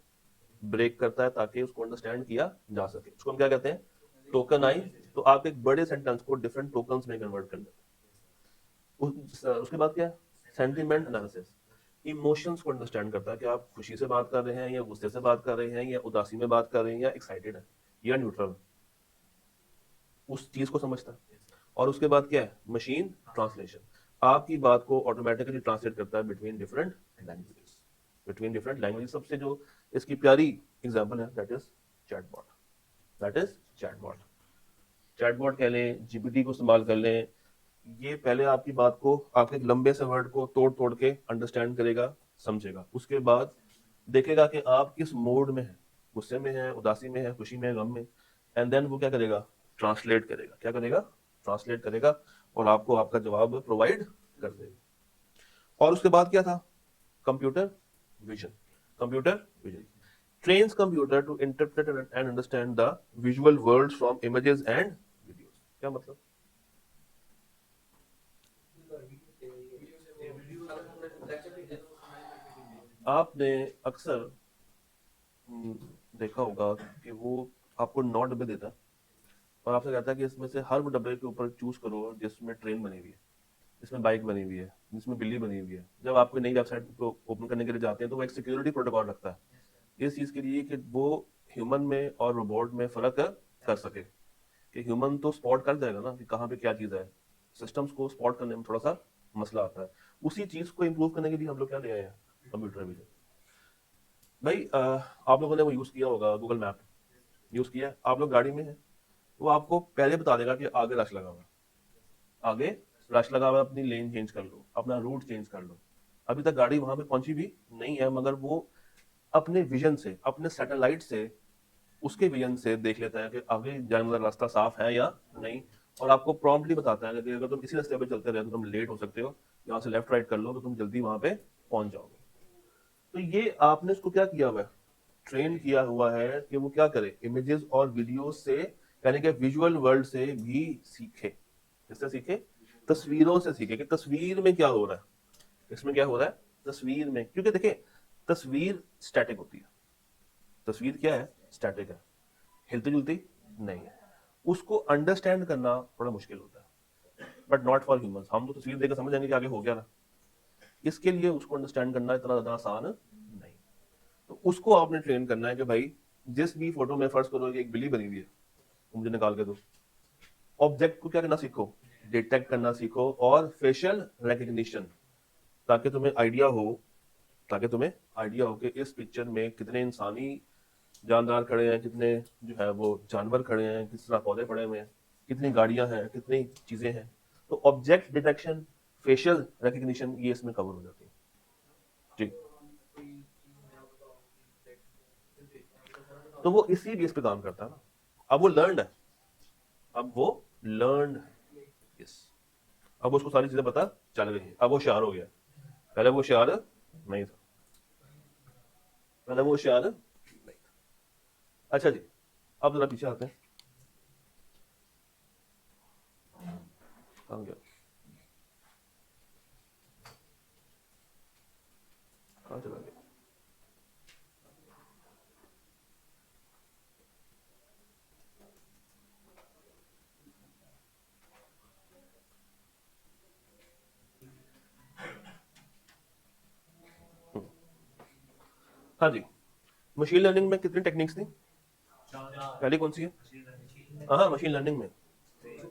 ब्रेक करता है ताकि उसको अंडरस्टैंड किया जा सके। उसको हम क्या कहते हैं? टोकनाइज। तो आप एक बड़े सेंटेंस को डिफरेंट टोकन्स में कन्वर्ट कर लेते हैं। उसके बाद क्या है? Sentiment analysis. इमोशंस को अंडरस्टैंड करता है कि आप खुशी से बात कर रहे हैं या गुस्से से बात कर रहे हैं या उदासी में बात कर रहे हैं या एक्साइटेड है या न्यूट्रल। उस चीज को समझता है। और उसके बाद क्या है? Machine translation. आपकी बात को ऑटोमेटिकली ट्रांसलेट करता है between different languages. Between different languages. सबसे जो इसकी प्यारी एग्जांपल है that is chatbot. That is chatbot. Chatbot कह लें, जीपीटी को इस्तेमाल कर लें। ये पहले आपकी बात को, आपके लंबे से वर्ड को तोड़ तोड़ के अंडरस्टैंड करेगा, समझेगा। उसके बाद देखेगा कि आप किस मोड में हैं, गुस्से में है, उदासी में है, खुशी में है, गम में। एंड देन वो क्या करेगा? ट्रांसलेट करेगा। क्या करेगा? ट्रांसलेट करेगा और आपको आपका जवाब प्रोवाइड कर देगा। और उसके बाद क्या था? Computer vision. Computer vision trains computer to interpret and understand the visual worlds from images and videos। क्या मतलब? आपने अक्सर देखा होगा कि वो आपको 9 डब्बे देता है और आपसे कहता है कि इसमें से हर वो डब्बे के ऊपर चूज करो जिसमें ट्रेन बनी हुई है, जिसमें बाइक बनी हुई है, जिसमें बिल्ली बनी हुई है। जब आप कोई नई वेबसाइट को ओपन करने के लिए जाते हैं तो वो एक सिक्योरिटी प्रोटोकॉल रखता है इस चीज के लिए कि वो ह्यूमन में और रोबोट में फर्क कर सके। कि ह्यूमन तो स्पॉट कर जाएगा ना कि कहाँ पे क्या चीज है। सिस्टम्स को स्पॉट करने में थोड़ा सा मसला आता है। उसी चीज को इम्प्रूव करने के लिए हम लोग क्या ले आए हैं? Computer vision. भाई आप लोगों ने वो यूज किया होगा, गूगल मैप यूज किया है? आप लोग गाड़ी में हैं, वो आपको पहले बता देगा कि आगे रश लगा हुआ है, आगे रश लगा हुआ है, अपनी लेन चेंज कर लो, अपना रूट चेंज कर लो। अभी तक गाड़ी वहां पे पहुंची भी नहीं है, मगर वो अपने विजन से, अपने सैटेलाइट से, उसके विजन से देख लेता है कि आगे जाने वाला रास्ता साफ है या नहीं। और आपको प्रॉम्प्टली बताता है कि अगर तुम इसी रास्ते पे चलते रहे तो तुम लेट हो सकते हो, यहाँ से लेफ्ट राइट कर लो तो तुम जल्दी वहां पे पहुंच जाओगे। तो ये आपने उसको क्या किया हुआ है? ट्रेन किया हुआ है कि वो क्या करे? इमेजेस और वीडियो से, यानी कि विजुअल वर्ल्ड से भी सीखे। किससे सीखे? तस्वीरों से सीखे कि तस्वीर में क्या हो रहा है। इसमें क्या हो रहा है तस्वीर में? क्योंकि देखिए, तस्वीर स्टैटिक होती है। तस्वीर क्या है? स्टैटिक है, हिलती जुलती नहीं है। उसको अंडरस्टैंड करना थोड़ा मुश्किल होता है, बट नॉट फॉर ह्यूमंस। हम तो तस्वीर देखकर समझ जाएंगे कि आगे हो गया ना। इसके लिए उसको अंडरस्टैंड करना इतना ज्यादा आसान नहीं। तो उसको आपने ट्रेन करना है कि भाई जिस भी फोटो में फर्ज करो कि एक बिल्ली बनी हुई है, तो मुझे निकाल के दो। ऑब्जेक्ट को क्या करना सीखो? डिटेक्ट करना सीखो और फेशियल रिकग्निशन, ताकि तुम्हें आइडिया हो ताकि तुम्हें आइडिया हो कि इस पिक्चर में कितने इंसानी जानदार खड़े हैं, कितने जो है वो जानवर खड़े हैं, किस तरह पौधे पड़े हुए हैं, कितनी गाड़ियां हैं, कितनी चीजें हैं। तो ऑब्जेक्ट डिटेक्शन, फेशियल रिकग्निशन, ये इसमें कवर हो जाती है जी। तो वो इसी बेस पे काम करता है ना। अब वो लर्नड है, अब वो लर्नड है, यस। अब उसको सारी चीजें पता चल गई है, अब वो होशियार हो गया। पहले वो होशियार नहीं था, पहले वो होशियार नहीं था। अच्छा जी, अब जरा पीछे आते हैं। कहाँ गया, कहाँ चला गया? हाँ जी, मशीन लर्निंग में कितनी टेक्निक्स थी? पहली कौन सी है? हाँ, मशीन लर्निंग में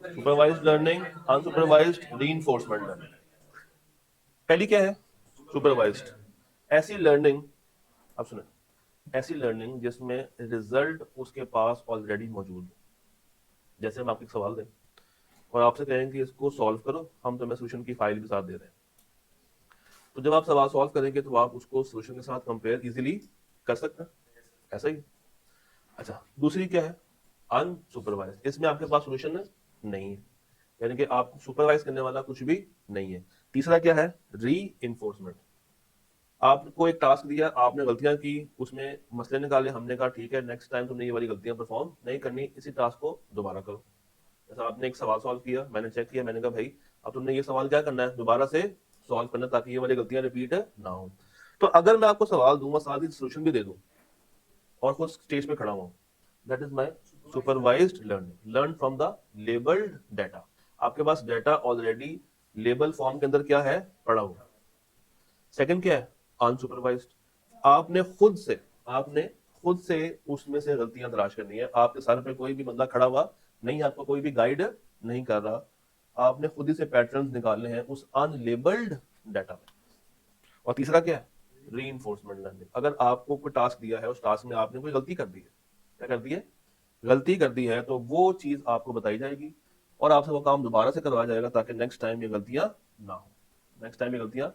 supervised learning, unsupervised, reinforcement learning. पहली क्या है? सुपरवाइज्ड। ऐसी लर्निंग, अब सुनो, ऐसी लर्निंग जिसमें रिजल्ट उसके पास ऑलरेडी मौजूद है। जैसे हम आपको एक सवाल दें और आपसे कहें कि इसको सॉल्व करो, हम तुम्हें सोल्यूशन की फाइल भी साथ दे रहे हैं। तो जब आप सवाल सॉल्व करेंगे तो आप उसको सोल्यूशन के साथ कंपेयर इजीली कर सकते हैं, ऐसा ही। अच्छा, दूसरी क्या है? अनसुपरवाइज। इसमें आपके पास सोल्यूशन नहीं है, यानी कि आपको सुपरवाइज करने वाला कुछ भी नहीं है। तीसरा क्या है? री इन्फोर्समेंट। आपको एक टास्क दिया, आपने गलतियां की, उसमें मसले निकाले, हमने कहा ठीक है नेक्स्ट टाइम तुमने ये वाली गलतियां परफॉर्म नहीं करनी, इसी टास्क को दोबारा करो। जैसा आपने एक सवाल सॉल्व किया, मैंने चेक किया, मैंने कहा भाई अब तुमने ये सवाल क्या करना है, दोबारा से सॉल्व करना, ताकि ये वाली गलतियां रिपीट ना हो। तो अगर मैं आपको सवाल दूंगा, साथ ही सोल्यूशन भी दे दूं और खुद स्टेज पे खड़ा हुआ, that is my supervised learning, learn from the labelled data. आपके पास डाटा ऑलरेडी लेबल फॉर्म के अंदर क्या है, पड़ा हुआ। सेकंड क्या है? अनसुपरवाइज्ड। आपने खुद से उसमें से गलतियां तलाश करनी है। आपके सर पे कोई भी बंदा खड़ा हुआ नहीं, आपको कोई भी गाइड नहीं कर रहा, आपने खुद ही से पैटर्न्स निकालने हैं उस अनलेबल्ड डाटा में। और तीसरा क्या है? Reinforcement learning. अगर आपको कोई टास्क दिया है, उस टास्क में आपने कोई गलती कर दी है, क्या कर दी है? गलती कर दी है, तो वो चीज आपको बताई जाएगी और आपसे वो काम दोबारा से करवाया जाएगा, ताकि नेक्स्ट टाइम ये गलतियां ना हो, नेक्स्ट टाइम ये गलतियां।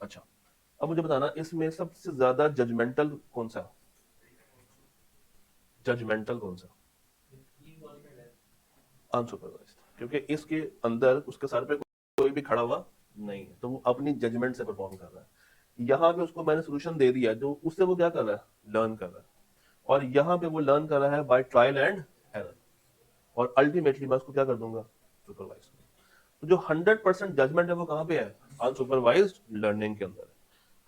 अच्छा, अब मुझे बताना, इसमें सबसे ज्यादा जजमेंटल कौन सा? जजमेंटल कौन सा? अनसुपरवाइज्ड, क्योंकि इसके अंदर उसके सर पे कोई भी खड़ा हुआ नहीं है, तो वो अपनी जजमेंट से परफॉर्म कर रहा है। यहाँ पे उसको मैंने सोल्यूशन दे दिया, जो उससे वो क्या कर रहा है, लर्न कर रहा है। और यहाँ पे वो लर्न कर रहा है बाय ट्रायल एंड एरर, और अल्टीमेटली मैं उसको क्या कर दूंगा, सुपरवाइज। तो जो 100% जजमेंट है वो कहाँ पे है? अनसुपरवाइज्ड लर्निंग के अंदर है।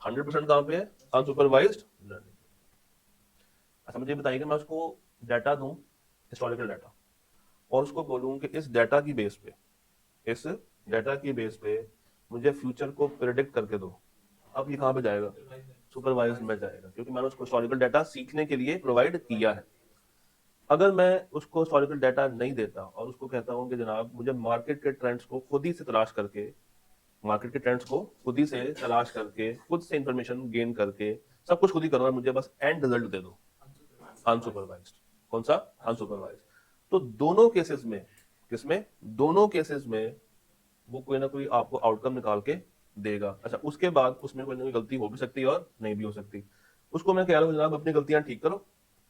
100% कहाँ पे है? Unsupervised learning. अच्छा, मुझे बताइए कि मैं उसको डाटा दूं, हिस्टोरिकल डाटा, और उसको बोलूं कि इस डाटा की बेस पे, इस डाटा की बेस पे मुझे फ्यूचर को प्रिडिक्ट करके दो। अब ये कहाँ पे जाएगा? सुपरवाइज में जाएगा, क्योंकि मैंने उसको हिस्टोरिकल डाटा सीखने के लिए प्रोवाइड किया है। अगर मैं उसको हिस्टोरिकल डाटा नहीं देता और उसको कहता हूँ कि जनाब मुझे मार्केट के ट्रेंड्स को खुद ही से तलाश करके, मार्केट के ट्रेंड्स को खुद ही से तलाश करके, खुद से इंफॉर्मेशन गेन करके, सब कुछ खुद ही करो और मुझे बस एंड रिजल्ट दे दो, अनसुपरवाइज्ड। कौन सा? अनसुपरवाइज्ड। तो दोनों केसेस में, किसमें? दोनों केसेस में वो कोई ना कोई आपको आउटकम निकाल के देगा। अच्छा, उसके बाद उसमें कोई ना कोई गलती हो भी सकती है और नहीं भी हो सकती। उसको मैं कह रहा हूँ जनाब अपनी गलतियां ठीक करो,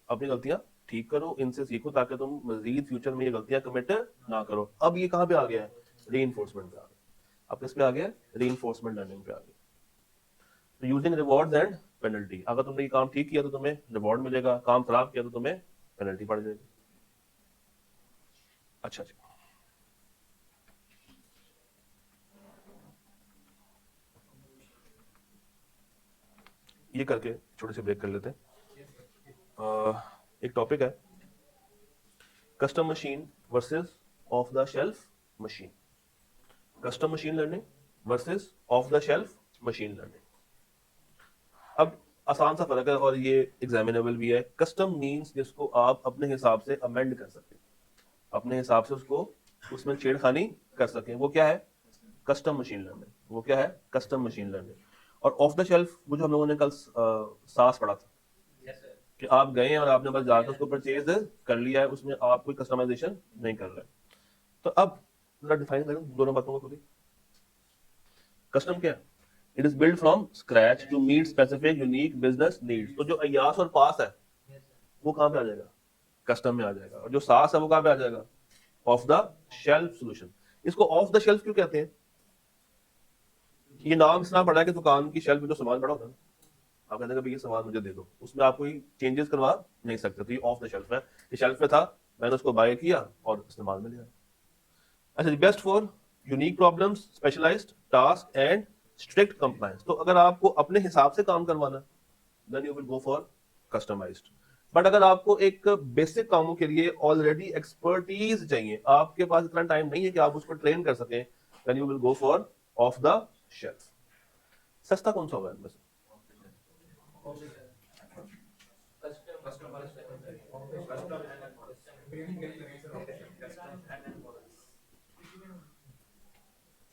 अपनी गलतियां ठीक करो, इनसे सीखो, ताकि तुम मजीद फ्यूचर में ये गलतियां कमिट ना करो। अब ये कहाँ पे आ गया है? री इन्फोर्समेंट पे आ गया। अब किस पे आ गया? री इन्फोर्समेंट लर्निंग पे आ गया। तो यूजिंग रिवॉर्ड्स एंड पेनल्टी, अगर तुमने ये काम ठीक किया तो तुम्हें रिवॉर्ड मिलेगा, काम खराब किया तो तुम्हें पेनल्टी पड़ जाएगी। अच्छा जी, ये करके छोटे से ब्रेक कर लेते हैं। एक टॉपिक है, custom machine versus of the shelf machine. Custom machine learning versus of the shelf machine learning. अब आसान सा फर्क है और ये एग्जामिनेबल भी है। कस्टम मींस जिसको आप अपने हिसाब से अमेंड कर सकें, अपने हिसाब से उसको, उसमें छेड़खानी कर सकें, वो क्या है? Custom machine learning. वो क्या है? Custom machine learning. और ऑफ द शेल्फ वो जो हम लोगों ने कल सास पढ़ा था कि आप गए और आपने बस जाकर उसको परचेज कर लिया है, उसमें आप कोई कस्टमाइजेशन नहीं कर रहे। तो अब डिफाइन करें दोनों बातों को खुद ही। कस्टम क्या है? It is build from scratch to meet specific unique business needs. तो जो अयास और पास है वो कहां पे आ जाएगा? कस्टम में आ जाएगा। और जो सास है वो कहां पे आ जाएगा? Of the shelf solution. इसको ऑफ द शेल्फ क्यों कहते हैं? ये नाम इस नाम पड़ा है कि दुकान की शेल्फ में जो सामान पड़ा होता है, आप कहते हैं कि ये सामान मुझे दे दो, उसमें आप कोई चेंजेस करवा नहीं सकते। तो ये ऑफ द शेल्फ है, ये शेल्फ पे था, मैंने उसको बाय किया और इस्तेमाल में लिया। अच्छा, best for unique problems, specialised task and strict compliance. तो अगर आपको अपने हिसाब से काम करवाना then you will go for customised. But अगर आपको एक बेसिक कामों के लिए ऑलरेडी एक्सपर्टीज चाहिए, आपके पास इतना टाइम नहीं है कि आप उसको ट्रेन कर सकें, then you will go for off the shelf. सस्ता कौन सा होगा इनमें से?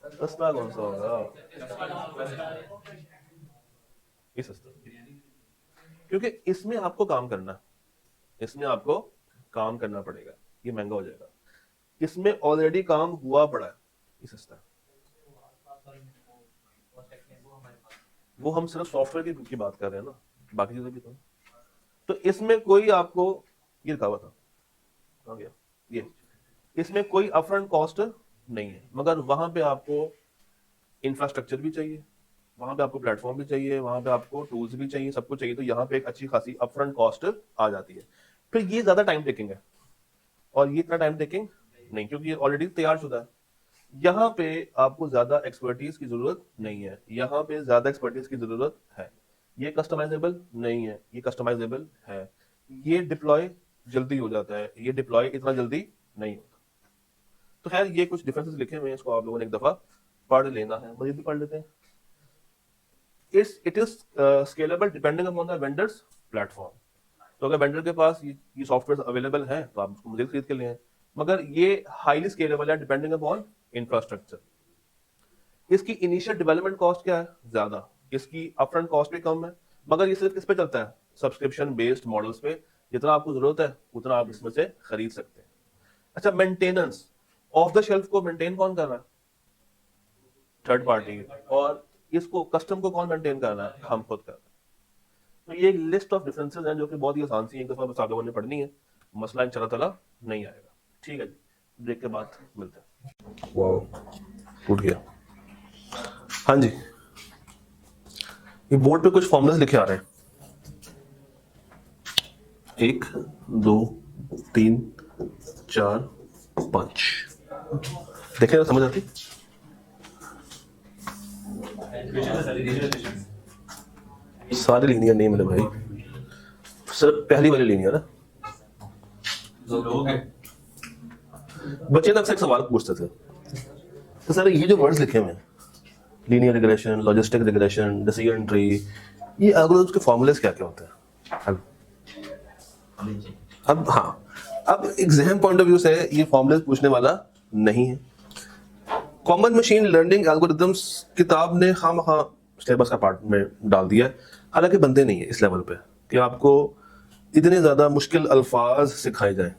सस्ता कौन सा होगा? ये सस्ता, क्योंकि इसमें आपको काम करना, इसमें आपको काम करना पड़ेगा, ये महंगा हो जाएगा। इसमें ऑलरेडी काम हुआ पड़ा है, ये सस्ता है। वो हम सिर्फ सॉफ्टवेयर की बात कर रहे हैं ना, बाकी चीजें भी तो इसमें कोई आपको, ये लिखा हुआ था आ गया ये, इसमें कोई अपफ्रंट कॉस्ट नहीं है, मगर वहां पे आपको इंफ्रास्ट्रक्चर भी चाहिए, वहां पे आपको प्लेटफॉर्म भी चाहिए, वहां पे आपको टूल्स भी चाहिए, सब कुछ चाहिए। तो यहाँ पे एक अच्छी खासी अपफ्रंट कॉस्ट आ जाती है। फिर ये ज्यादा टाइम टेकिंग है, और ये इतना टाइम टेकिंग नहीं, क्योंकि ये ऑलरेडी तैयार शुदा है। यहाँ पे आपको ज्यादा एक्सपर्टीज की जरूरत नहीं है, यहाँ पे ज्यादा एक्सपर्टीज की जरूरत है। ये कस्टमाइजेबल नहीं है, ये कस्टमाइजेबल है। ये डिप्लॉय जल्दी हो जाता है, ये डिप्लॉय इतना जल्दी नहीं होता। तो खैर ये कुछ डिफरेंसेस लिखे हुए हैं, इसको आप लोगों ने एक दफा पढ़ लेना है, मुझे भी पढ़ लेते हैं। It is scalable depending upon the vendors platform. तो अगर वेंडर के पास ये सॉफ्टवेयर अवेलेबल है तो आप उसको मुझे खरीद के लें, मगर ये हाईली स्केलेबल है डिपेंडिंग अपॉन इंफ्रास्ट्रक्चर। इसकी इनिशियल डेवलपमेंट कॉस्ट क्या है? ज्यादा। इसकी अपफ्रंट कॉस्ट भी कम है, मगर ये सिर्फ किस पे चलता है? सब्सक्रिप्शन बेस्ड मॉडल्स पे। जितना आपको जरूरत है उतना आप इसमें से खरीद सकते हैं। अच्छा, मेंटेनेंस, ऑफ द शेल्फ को मेंटेन कौन कर रहा है? Third party. और इसको कस्टम को कौन मेंटेन कर रहा है? हम खुद कर रहे हैं। तो ये एक लिस्ट ऑफ डिफरेंसेस हैं जो कि बहुत ही आसान सी, एक दफा बस आप लोगों ने पढ़नी है, मसला इंशाल्लाह नहीं आएगा। ठीक है जी, ब्रेक के बाद मिलते हैं। वाओ, टूट गया। हाँ जी, ये बोर्ड पे कुछ फॉर्मूलाज लिखे आ रहे हैं, 1 2 3 4 5, देखें ना, समझ आती? सारे लीनियर नहीं मेरे भाई, सिर्फ पहली वाली लीनियर है। बच्चे अक्सर एक सवाल पूछते थे, तो सर ये जो वर्ड्स लिखे हुए हैं, linear regression, logistic regression, decision tree, ये एल्गोरिथम्स के फॉर्मूलेस क्या क्या होते हैं? अब हाँ, अब एग्जाम पॉइंट ऑफ व्यू से ये फॉर्मूलेस पूछने वाला नहीं है। कॉमन मशीन लर्निंग एल्गोरिथम्स किताब ने खामखा सिलेबस का पार्ट में डाल दिया है, हालांकि बनते नहीं है इस लेवल पे कि आपको इतने ज्यादा मुश्किल अल्फाज सिखाए जाए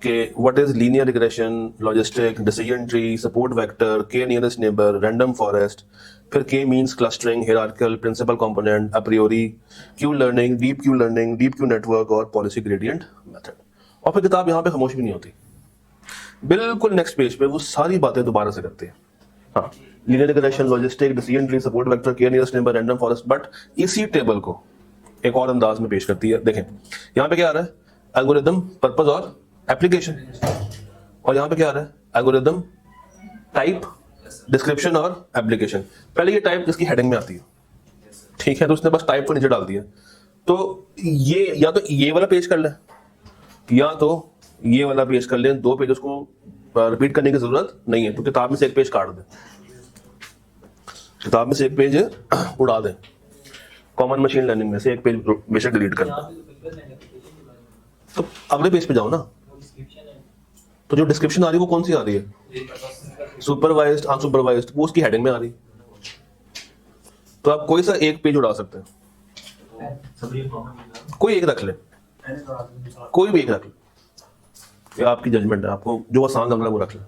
कि what is linear regression, logistic, decision tree, support vector, K nearest neighbour, random forest, फिर K means clustering, hierarchical, principal component, apriori, Q learning, deep Q network और पॉलिसी ग्रेडियंट मेथड। और फिर किताब यहाँ पे खामोश भी नहीं होती, बिल्कुल नेक्स्ट पेज पे वो सारी बातें दोबारा से करते हैं। हाँ, linear regression, logistic, decision tree, support vector, K nearest neighbour, random forest, but इसी टेबल को एक और अंदाज में पेश करती है। देखें यहाँ पे क्या आ रहा है? एल्गोरिथम, पर्पस और एप्लीकेशन। और यहाँ पे क्या आ रहा है? एल्गोरिथम, टाइप, डिस्क्रिप्शन और एप्लीकेशन। पहले ये टाइप इसकी हेडिंग में आती है, ठीक है, तो उसने बस टाइप को नीचे डाल दिया। तो ये या तो ये वाला पेज कर ले, या तो ये वाला पेज कर लें। 2 पेज उसको रिपीट करने की जरूरत नहीं है, तो किताब में से एक पेज काट दें, किताब में से एक पेज उड़ा दें, कॉमन मशीन लर्निंग में से एक पेज बेशक डिलीट कर दें, तो अगले पेज पे जाओ ना। तो जो डिस्क्रिप्शन आ रही है वो कौन सी आ रही है? सुपरवाइज्ड, अनसुपरवाइज्ड, वो उसकी हेडिंग में आ रही है। तो आप कोई सा एक पेज उड़ा सकते हैं, कोई एक रख ले, कोई भी एक रख ले, ये आपकी जजमेंट है, आपको जो आसान लग रहा है वो रख ले।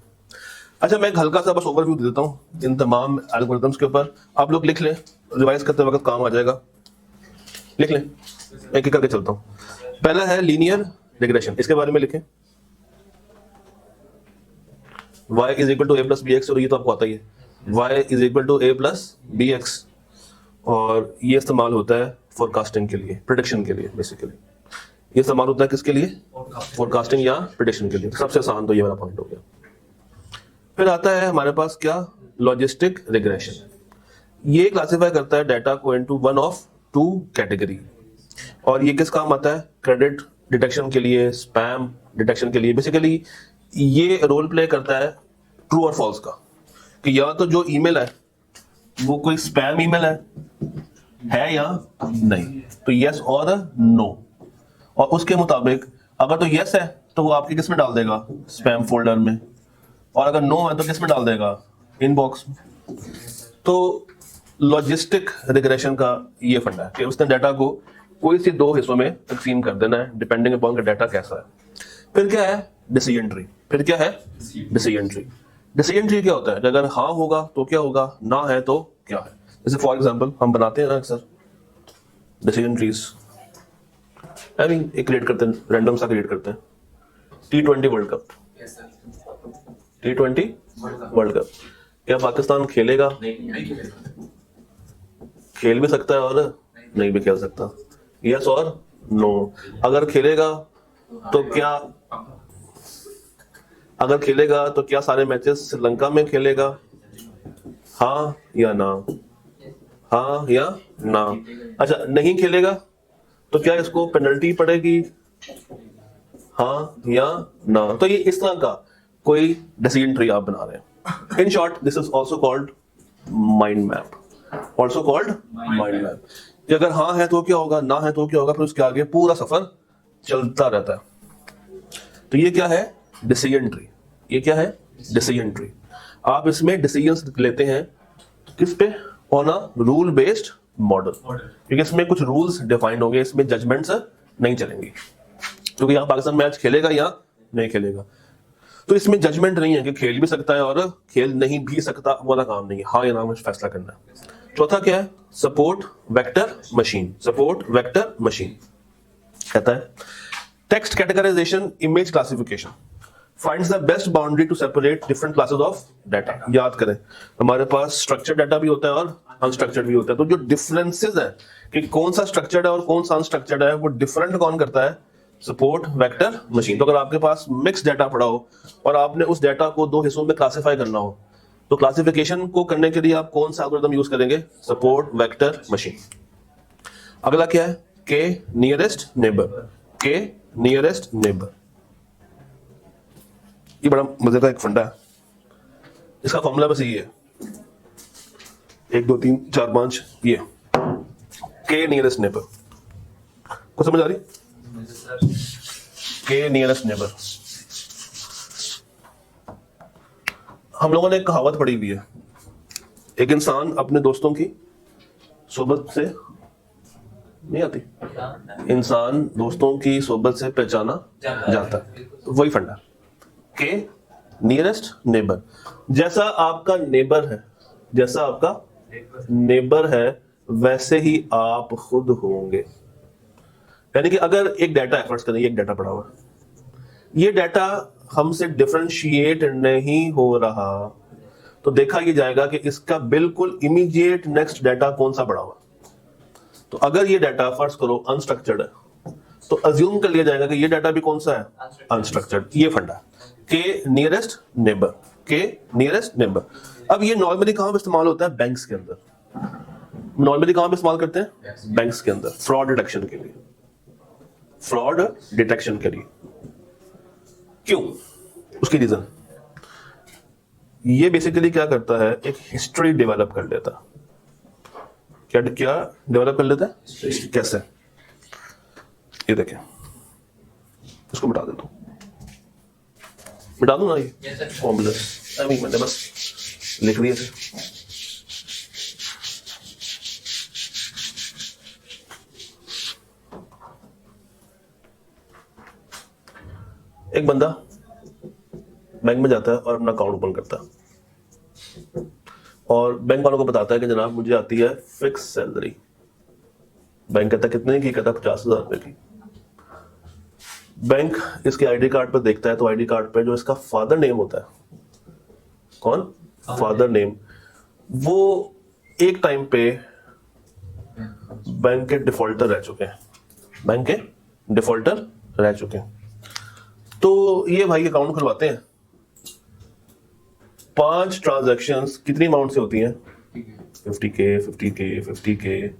अच्छा, मैं एक हल्का सा बस ओवरव्यू दे देता हूँ इन तमाम एल्गोरिथम्स के ऊपर, आप लोग लिख लें, रिवाइज करते वक्त काम आ जाएगा, लिख लें, एक एक करके चलता हूँ। पहला है लीनियर रिग्रेशन, इसके बारे में लिखें, y is equal to a plus B X, और ये तो आपको आता ही है, y is equal to a plus B X, और ये इस्तेमाल होता है फोरकास्टिंग के लिए, प्रिडिक्शन के लिए, बेसिकली ये इस्तेमाल होता है किसके लिए, फोरकास्टिंग या प्रिडिक्शन के लिए। सबसे आसान तो ये वाला पॉइंट हो गया। फिर आता है हमारे पास क्या, लॉजिस्टिक रिग्रेशन। ये क्लासिफाई करता है डाटा को into one of two category, और ये किस काम आता है, क्रेडिट डिटेक्शन के लिए, स्पैम डिटेक्शन के लिए। बेसिकली ये रोल प्ले करता है ट्रू और फॉल्स का, कि या तो जो ईमेल है वो कोई स्पैम ईमेल है या नहीं, तो यस और नो, और उसके मुताबिक अगर तो यस है तो वो आपकी किस में डाल देगा, स्पैम फोल्डर में, और अगर नो है तो किस में डाल देगा, इनबॉक्स में। तो लॉजिस्टिक रिग्रेशन का ये फंडा है कि उसने डाटा को कोई सी दो हिस्सों में तकसीम कर देना है, डिपेंडिंग अपॉन का डाटा कैसा है। फिर क्या है, डिसीजन ट्री। फिर क्या है, डिसीजन ट्री। डिसीजन ट्री क्या होता है, अगर हाँ होगा तो क्या होगा, ना है तो क्या है। जैसे फॉर एग्जांपल हम बनाते हैं ना अक्सर डिसीजन ट्रीज, आई मीन एक क्रिएट करते हैं, रैंडम सा क्रिएट करते हैं, T20 world cup, T20 world cup, क्या पाकिस्तान खेलेगा, खेल भी सकता है और नहीं भी खेल सकता, यस और नो। अगर खेलेगा तो क्या, अगर खेलेगा तो क्या सारे मैचेस श्रीलंका में खेलेगा, हाँ या ना, हाँ या ना। अच्छा, नहीं खेलेगा तो क्या इसको पेनल्टी पड़ेगी, हाँ या ना। तो ये इस तरह का कोई डिसीजन ट्री आप बना रहे हैं। In short this is also called mind map, also called mind map. कि अगर हाँ है तो क्या होगा, ना है तो क्या होगा, फिर उसके आगे पूरा सफर चलता रहता है। तो ये क्या है, डिसीजन ट्री। ये क्या है, डिसीजन ट्री। आप इसमें डिसीजंस लेते हैं किस पे, on a rule based model, क्योंकि इसमें कुछ रूल्स डिफाइंड होंगे, इसमें जजमेंट्स नहीं चलेंगी, क्योंकि यहाँ पाकिस्तान मैच खेलेगा या नहीं खेलेगा। तो इसमें जजमेंट नहीं है कि खेल भी सकता है और खेल नहीं भी सकता, वाला काम नहीं है, हाँ या ना में फैसला करना है। चौथा क्या है, support vector machine. Support vector machine कहता है text categorisation, image classification, finds the best boundary to separate different classes of data. याद करें हमारे पास स्ट्रक्चर्ड डाटा भी होता है और अनस्ट्रक्चर्ड भी होता है, तो जो डिफरेंसेस है कि कौन सा स्ट्रक्चर्ड है और कौन सा अनस्ट्रक्चर्ड है, वो डिफरेंट कौन करता है, सपोर्ट वेक्टर मशीन। तो अगर आपके पास मिक्स डाटा पड़ा हो और आपने उस डाटा को दो हिस्सों में क्लासिफाई करना हो, तो क्लासिफिकेशन को करने के लिए आप कौन सा एल्गोरिथम यूज करेंगे, सपोर्ट वेक्टर मशीन। अगला क्या है, के नियरेस्ट नेबर। के नियरेस्ट नेबर, ये बड़ा मजे का एक फंडा है, इसका फॉर्मूला बस ये है 1 2 3 4 5, ये के नियरेस्ट नेबर को समझ आ रही, के नियरेस्ट नेबर। हम लोगों ने एक कहावत पढ़ी हुई है, एक इंसान अपने दोस्तों की सोबत से नहीं आती, इंसान दोस्तों की सोबत से पहचाना जाता है। तो वही फंडा के नियरेस्ट नेबर। जैसा आपका नेबर है, जैसा आपका नेबर है वैसे ही आप खुद होंगे। यानी कि अगर एक डाटा एफर्ट्स करें, एक डाटा पड़ा हुआ है, ये डाटा हमसे डिफरेंशिएट नहीं हो रहा, तो देखा ये जाएगा कि इसका बिल्कुल इमीडिएट नेक्स्ट डाटा कौन सा पड़ा हुआ। तो अगर ये डाटा फर्स्ट करो अनस्ट्रक्चर्ड है, तो अज्यूम कर लिया जाएगा कि ये डाटा भी कौन सा है, अनस्ट्रक्चर्ड। ये फंडा के नियरेस्ट नेबर, के नियरेस्ट नेबर। अब ये नॉर्मली कहां पे इस्तेमाल होता है, बैंक्स के अंदर। नॉर्मली कहां पे इस्तेमाल करते हैं, बैंक्स के अंदर, फ्रॉड डिटेक्शन के लिए, फ्रॉड डिटेक्शन के लिए। क्यों, उसकी रीजन ये बेसिकली क्या करता है, एक हिस्ट्री डेवलप कर लेता। क्या क्या डेवलप कर लेता है, कैसे, ये देखें, इसको मिटा देता हूं, मिटा दूं ना ये फॉर्मूला, मैंने बस लिख दिया। एक बंदा बैंक में जाता है और अपना अकाउंट ओपन करता है और बैंक वालों को बताता है कि जनाब मुझे आती है फिक्स सैलरी। बैंक कहता है कितने की? कहता है 50,000 रुपए की। बैंक इसके आईडी कार्ड पर देखता है तो आईडी कार्ड पे जो इसका फादर नेम होता है, कौन? फादर नेम, वो एक टाइम पे बैंक के डिफॉल्टर रह चुके हैं, बैंक के डिफॉल्टर रह चुके हैं। तो ये भाई अकाउंट खुलवाते हैं, 5 ट्रांजैक्शंस कितनी अमाउंट से होती हैं? 50K 50K 50K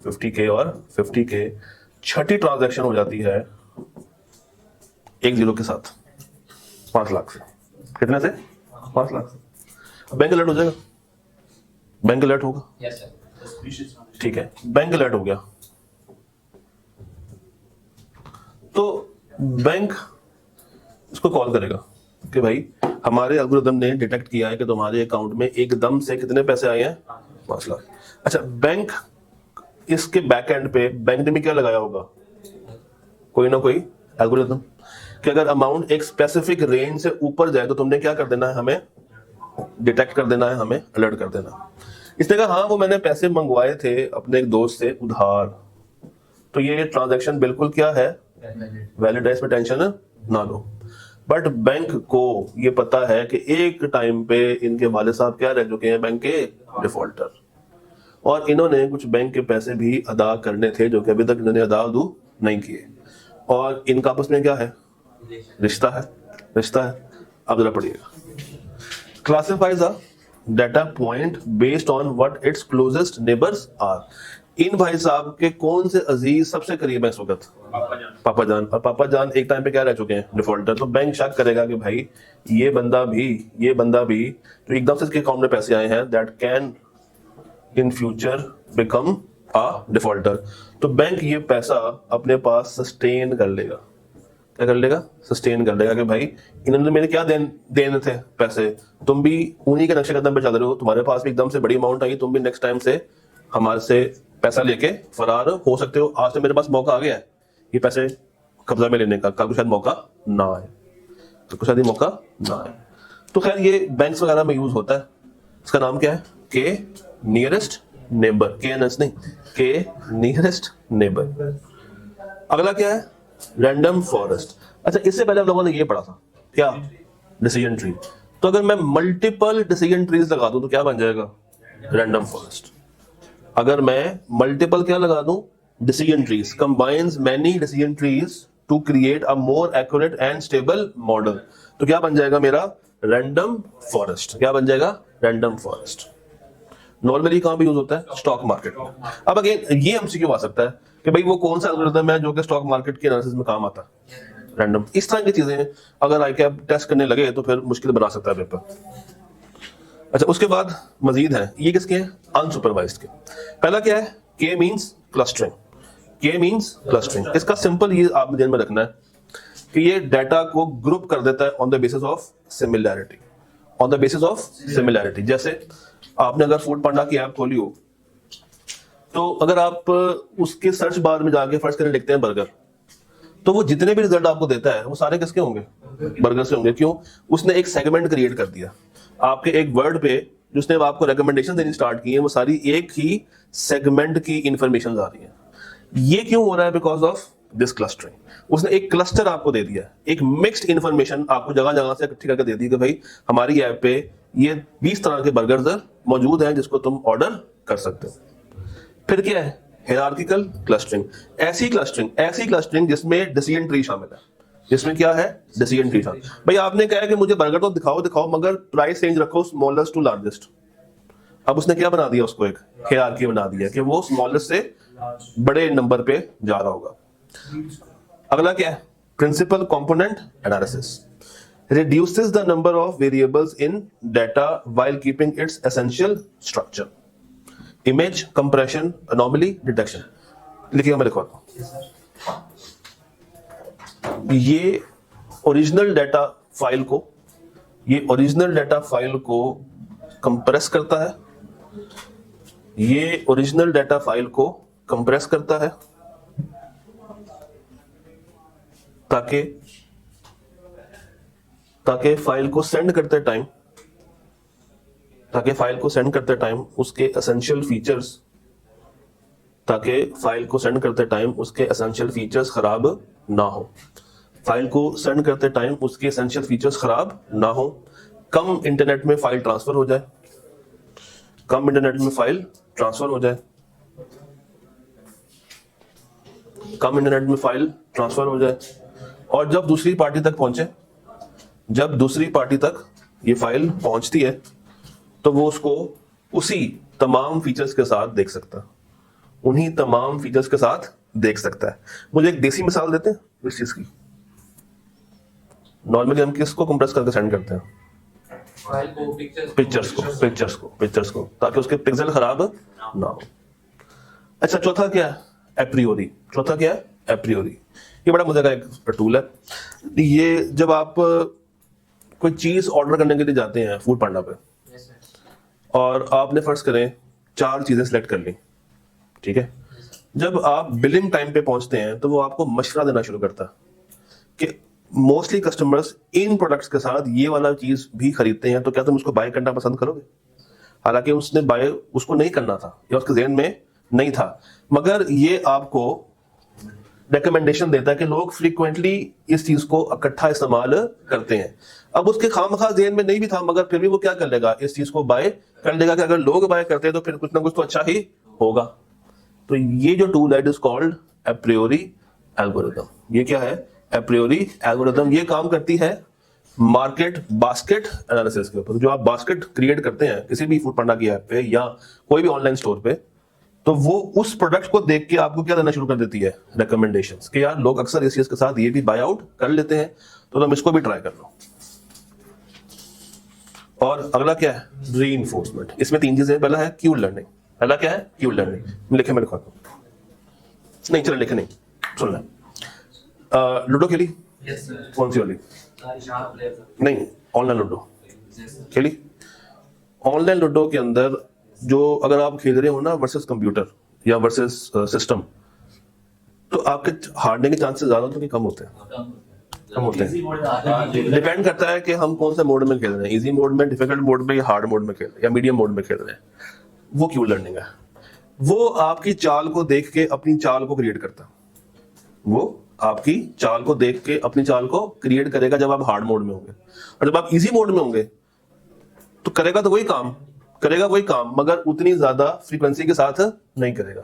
50K और 50K। छठी ट्रांजैक्शन हो जाती है 1 0 के साथ, 5 लाख से। कितने से? 5 लाख से। बैंक अलर्ट हो जाएगा, बैंक अलर्ट होगा। Yes sir. ठीक है, बैंक अलर्ट हो गया तो बैंक इसको कॉल करेगा कि भाई हमारे एल्गोरिथम ने डिटेक्ट किया है कि तुम्हारे अकाउंट में एकदम से कितने पैसे आए हैं? 5 लाख। अच्छा, बैंक इसके बैक एंड पे बैंक ने भी क्या लगाया होगा? कोई ना कोई एल्गोरिथम कि अगर अमाउंट एक स्पेसिफिक रेंज से ऊपर जाए तो तुमने क्या कर देना है? हमें डिटेक्ट कर देना है, हमें अलर्ट कर देना है। इसने कहा हाँ वो मैंने पैसे मंगवाए थे अपने एक दोस्त से उधार, तो ये ट्रांजैक्शन बिल्कुल क्या है? वैलिड है, इसमें टेंशन ना लो। बट बैंक को ये पता है कि एक टाइम पे इनके वाले साहब क्या रह चुके हैं? बैंक के डिफॉल्टर, और इन्होंने कुछ बैंक के पैसे भी अदा करने थे जो कि अभी तक इन्होंने अदा नहीं किए, और इनका आपस में क्या है? रिश्ता है, रिश्ता है। अब जरा पढ़िएगा। Classifies a data point based on what it's closest neighbours are. इन भाई साहब के कौन से अजीज सबसे करीब है इस वक्त? पापा जान। और पापा जान एक टाइम पे क्या रह चुके हैं? डिफॉल्टर। तो बैंक शक करेगा कि भाई ये बंदा भी तो एकदम से इसके अकाउंट में पैसे आए हैं, that can in future become a defaulter. तो बैंक ये पैसा अपने पास सस्टेन कर लेगा। क्या कर लेगा? सस्टेन कर लेगा कि भाई इन्होंने मेरे क्या देने थे पैसे, तुम भी उन्हीं के नक्शे कदम पे चल रहे हो, तुम्हारे पास भी एकदम से बड़ी अमाउंट आई, तुम भी नेक्स्ट टाइम से हमारे से पैसा लेके फरार हो सकते हो। आज तो मेरे पास मौका आ गया है ये पैसे कब्जा में लेने का, कल को शायद मौका ना आए, तो शायद मौका ना आए। तो खैर ये बैंक्स वगैरह में यूज होता है। इसका नाम क्या है? के नियरेस्ट नेबर, के नहीं, के नियरेस्ट नेबर। अगला क्या है? Random forest. अच्छा, इससे पहले हम लोगों ने ये पढ़ा था क्या? Decision tree. तो अगर मैं मल्टीपल डिसीजन ट्रीज लगा दूं तो क्या बन जाएगा? Random forest. अगर मैं मल्टीपल क्या लगा दूं? Decision trees, combines many decision trees to create a more accurate and stable model, तो क्या बन जाएगा मेरा? Random forest. क्या बन जाएगा? Random forest. नॉर्मली कहां पे यूज होता है? स्टॉक मार्केट में। अब अगेन ये एमसीक्यू आ सकता है कि भाई वो कौन सा एल्गोरिथम है जो कि स्टॉक मार्केट के एनालिसिस में काम आता है? रैंडम। इस तरह की चीजें अगर आईकैप टेस्ट करने लगे तो फिर मुश्किल बना सकता है पेपर। अच्छा, उसके बाद मजीद है, ये किसके हैं? अनसुपरवाइज्ड के। पहला क्या है? के मींस क्लस्टरिंग। के मींस क्लस्टरिंग। इसका सिंपल ये आप ध्यान में रखना है कि ये डाटा को ग्रुप कर देता है on the basis of similarity, on the basis of similarity. जैसे आपने अगर फूड पांडा की ऐप खोली हो तो अगर आप उसके सर्च बार में जाके फर्स्ट करें लिखते हैं बर्गर, तो वो जितने भी रिजल्ट आपको देता है वो सारे किसके होंगे? बर्गर से होंगे। क्यों? उसने एक सेगमेंट क्रिएट कर दिया आपके एक वर्ड पे, जिसने आपको रिकमेंडेशन देनी स्टार्ट की है, वो सारी एक ही सेगमेंट की इंफॉर्मेशन आ रही है। ये क्यों हो रहा है? Because of this clustering. उसने एक क्लस्टर आपको दे दिया, एक मिक्स्ड इंफॉर्मेशन आपको जगह जगह से इकट्ठी करके दे दी कि भाई हमारी ऐप पे ये 20 तरह के बर्गर्स मौजूद हैं जिसको तुम ऑर्डर कर सकते हो। फिर क्या है? Hierarchical clustering. ऐसी क्लस्टरिंग जिसमें डिसीजन ट्री शामिल है। जिसमें क्या है? डिसीजन ट्री शामिल। भाई आपने कहा है कि मुझे बर्गर तो दिखाओ मगर प्राइस रेंज रखो स्मॉलेस्ट टू लार्जेस्ट। अब उसने क्या बना दिया? उसको एक हायरार्की बना दिया कि वो स्मॉलेस्ट से बड़े नंबर पे जा रहा होगा। अगला क्या है? Principal component analysis reduces the number of variables in data while keeping its essential structure. Image compression, anomaly detection. लिखिएगा, मैं लिखवाता हूं। ये ओरिजिनल डाटा फाइल को कंप्रेस करता है, ये ओरिजिनल डाटा फाइल को कंप्रेस करता है ताकि ताकि फाइल को सेंड करते टाइम उसके एसेंशियल फीचर्स खराब ना हो। कम इंटरनेट में फाइल ट्रांसफर हो जाए, और जब दूसरी पार्टी तक ये फाइल पहुंचती है तो वो उसको उन्हीं तमाम फीचर्स के साथ देख सकता है। मुझे एक देसी मिसाल देते हैं इस चीज की। नॉर्मली हम किसको कंप्रेस करके सेंड करते हैं? पिक्चर्स को, ताकि उसके पिक्सल खराब ना हो। अच्छा, चौथा क्या है? एप्रियोरी। ये बड़ा मजे का एक टूल है। ये जब आप कोई चीज ऑर्डर करने के लिए जाते हैं फूड पांडा पे, और आपने फर्ज करें 4 चीजें सिलेक्ट कर ली, ठीक है। जब आप बिलिंग टाइम पे पहुंचते हैं तो वो आपको मशवरा देना शुरू करता है कि मोस्टली कस्टमर्स इन प्रोडक्ट्स के साथ ये वाला चीज भी खरीदते हैं, तो क्या तुम उसको बाय करना पसंद करोगे? हालांकि उसने बाय उसको नहीं करना था या उसके ज़हन में नहीं था, मगर ये आपको रिकमेंडेशन देता है कि लोग फ्रीक्वेंटली इस चीज को इकट्ठा इस्तेमाल करते हैं। अब उसके खामखा ज़हन में नहीं भी था, मगर फिर भी वो क्या कर लेगा, इस चीज को बाय कर लेगा कि अगर लोग बाय करते हैं तो फिर कुछ ना कुछ तो अच्छा ही होगा। तो ये जो टूल है, इट इज कॉल्ड एप्रियोरी एल्गोरिथम। ये क्या है? एप्रियोरी एल्गोरिथम। ये काम करती है मार्केट बास्केट एनालिसिस के ऊपर। जो आप बास्केट क्रिएट करते हैं किसी भी फूड पांडा की ऐप पे या कोई भी ऑनलाइन स्टोर पे, तो वो उस प्रोडक्ट को देख के आपको क्या देना शुरू कर देती है? रिकमेंडेशंस, कि यार लोग अक्सर इस चीज के साथ ये भी बाय आउट कर लेते हैं, तो तुम इसको भी ट्राई कर लो। और अगला क्या है? रीइंफोर्समेंट। इसमें 3 चीजें। पहला है क्यू लर्निंग। लिखे मेरे को नहीं, चलो लिखे नहीं, सुन ले। लूडो खेली? कौन सी वाली? नहीं, ऑनलाइन लूडो खेली। ऑनलाइन लूडो के अंदर जो अगर आप खेल रहे हो ना वर्सेस कंप्यूटर या वर्सेस सिस्टम, तो आपके हारने के चांसेस ज्यादा होते हैं कि कम होते हैं? डिपेंड करता है कि हम कौन से मोड में खेल रहे हैं, इजी मोड में, डिफिकल्ट मोड में, या हार्ड मोड में खेल रहे हैं, या मीडियम मोड में खेल रहे हैं। वो क्यू लर्निंग है। वो आपकी चाल को देख के अपनी चाल को क्रिएट करता है। करेगा जब आप हार्ड मोड में होंगे, और जब आप इजी मोड में होंगे तो करेगा वही काम, मगर उतनी ज्यादा फ्रीक्वेंसी के साथ नहीं करेगा।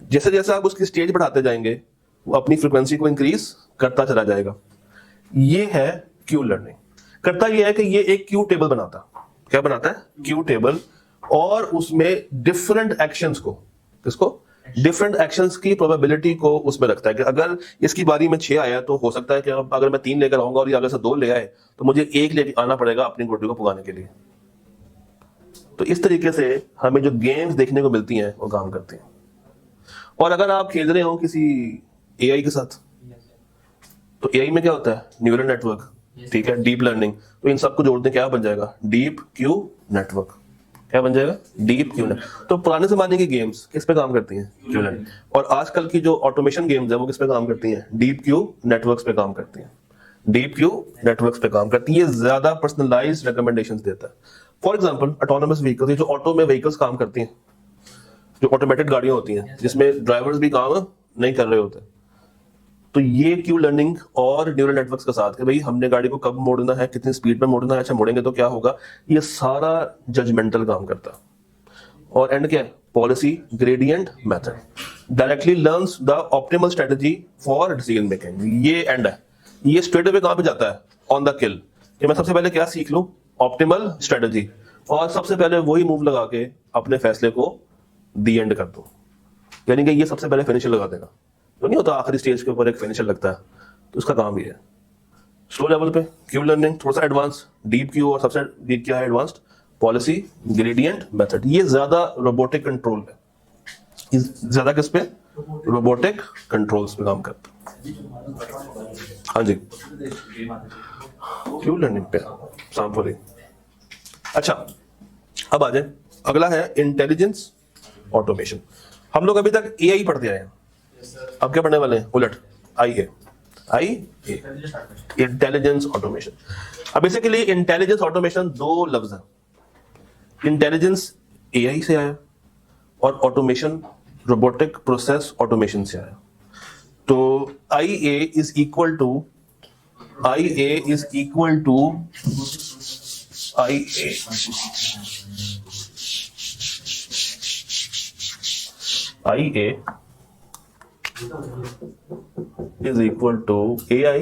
जैसे जैसे आप उसकी स्टेज बढ़ाते जाएंगे, वो अपनी फ्रीक्वेंसी को इंक्रीज करता चला जाएगा। ये है क्यू लर्निंग। करता ये है कि ये एक क्यू टेबल बनाता है। क्या बनाता है? Q table. और उसमें डिफरेंट एक्शंस की प्रोबेबिलिटी को उसमें रखता है कि अगर इसकी बारी में 6 आया तो हो सकता है कि अगर मैं 3 लेकर आऊंगा और ये अगर से 2 ले आए तो मुझे 1 लेकर आना पड़ेगा अपनी गुड्डी को पुगाने के लिए। तो इस तरीके से हमें जो गेम्स देखने को मिलती हैं वो काम करती हैं। और अगर आप खेल रहे हो किसी एआई के साथ, तो एआई में क्या होता है? न्यूरल नेटवर्क, ठीक है, डीप लर्निंग। तो इन सबको जोड़ते क्या बन जाएगा? Deep Q network. क्या बन जाएगा? Deep Q network. तो पुराने जमाने की गेम्स किस पे काम करती हैं? Q learning. और आजकल की जो ऑटोमेशन गेम्स है वो किस पे काम करती हैं? डीप क्यू नेटवर्क्स पे काम करती हैं। ये ज्यादा पर्सनलाइज्ड रिकमेंडेशंस देता है। फॉर एग्जांपल ऑटोनोमस व्हीकल्स, ये जो ऑटो में व्हीकल्स काम करती हैं, जो ऑटोमेटेड गाड़ियां होती हैं जिसमें ड्राइवर्स भी काम नहीं कर रहे होते, तो ये क्यू लर्निंग और न्यूरल नेटवर्क्स के साथ कि भाई हमने गाड़ी को कब मोड़ना है, कितनी स्पीड पे मोड़ना है, अच्छा मोड़ेंगे तो क्या होगा, ये सारा जजमेंटल काम करता है। और एंड क्या है? Policy gradient method directly learns the optimal strategy for decision making. ये एंड है, ये स्ट्रेट अवे कहां पे जाता है? ऑन द किल, कि मैं सबसे पहले क्या सीख लूं? ऑप्टिमल स्ट्रेटजी, और सबसे पहले वही मूव लगा के अपने फैसले को दी एंड कर दूं। यानी कि ये सबसे पहले फिनिशर लगा देगा। तो नहीं होता आखिरी स्टेज के ऊपर एक फिनिशर लगता है, तो उसका काम ये है। स्लो लेवल पे क्यू लर्निंग, थोड़ा सा एडवांस डीप क्यू, और सबसे डीप क्या है? Advanced policy gradient method. ये ज्यादा रोबोटिक कंट्रोल है, ज्यादा किस पे? रोबोटिक कंट्रोल्स पे काम करता है। हाँ जी, क्यू लर्निंग पे सैंपलिंग। अच्छा, अब आ जाए, अगला है इंटेलिजेंस ऑटोमेशन। हम लोग अभी तक एआई पढ़ते आए हैं, अब क्या पढ़ने वाले हैं? उलट आइए, आई इंटेलिजेंस ऑटोमेशन। अब बेसिकली इंटेलिजेंस ऑटोमेशन दो लफ्ज है, इंटेलिजेंस एआई से आया और ऑटोमेशन रोबोटिक प्रोसेस ऑटोमेशन से आया। तो I A is equal to I A is equal to I A I A is equal to AI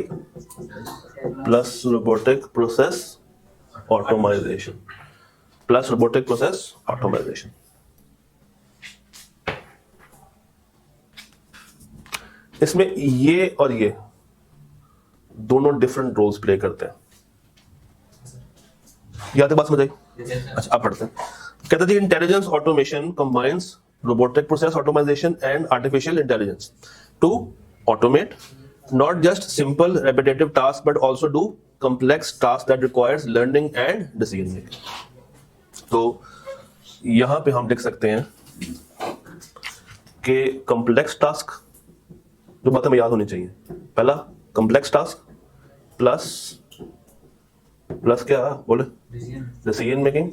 plus robotic process automation plus robotic process automation। इसमें ये और ये दोनों डिफरेंट रोल्स प्ले करते हैं। याद है बात समझ आई? अच्छा आप पढ़ते हैं। कहते थे intelligence automation combines robotic process automation and artificial intelligence to automate not just simple repetitive tasks but also do complex tasks that requires learning and decision making। तो यहां पे हम लिख सकते हैं कि complex task जो बात हमें याद होनी चाहिए, पहला complex task प्लस क्या बोले decision making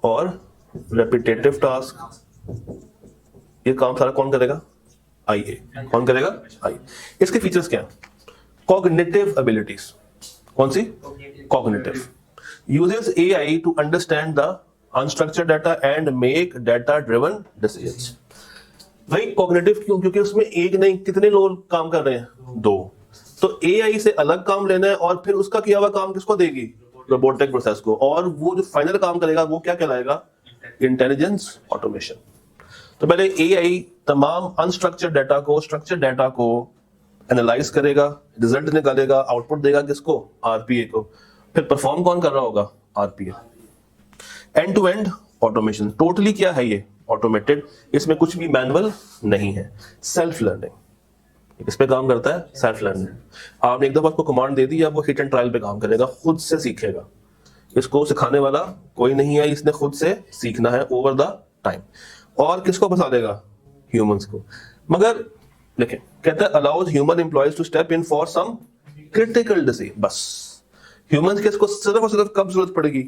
और रेपिटेटिव टास्क, ये काम सारा कौन करेगा? आईए। कौन करेगा? आई। इसके फीचर्स क्या हैं? Cognitive abilities. कौन सी? Cognitive. Uses AI to understand the unstructured data and make data driven decisions. भाई कॉग्निटिव क्यों? क्योंकि उसमें एक नहीं कितने लोग काम कर रहे हैं? दो। तो एआई से अलग काम लेना है और फिर उसका किया हुआ काम किसको देगी? रोबोटिक प्रोसेस को। और वो जो फाइनल काम करेगा वो क्या कहलाएगा? Intelligence automation. तो पहले एआई तमाम अनस्ट्रक्चर्ड डाटा को स्ट्रक्चर्ड डाटा को एनालाइज करेगा, रिजल्ट निकालेगा, आउटपुट देगा किसको? आरपीए को। फिर परफॉर्म कौन कर रहा होगा? RPA. End to end automation. Totally क्या है ये? ऑटोमेटेड। इसमें कुछ भी मैनुअल नहीं है, सेल्फ लर्निंग। इस पे काम करता है सेल्फ लर्निंग। आपने एक दफा उसको कमांड दे दी, अब वो हिट एंड ट्रायल पे काम करेगा, खुद से सीखेगा। इसको सिखाने वाला कोई नहीं है, इसने खुद से सीखना है ओवर द टाइम। और किसको फंसा देगा? ह्यूमंस को। मगर देखें कहता है allows human employees to step in for some critical decision. बस ह्यूमंस के इसको सिर्फ और सिर्फ कब जरूरत पड़ेगी?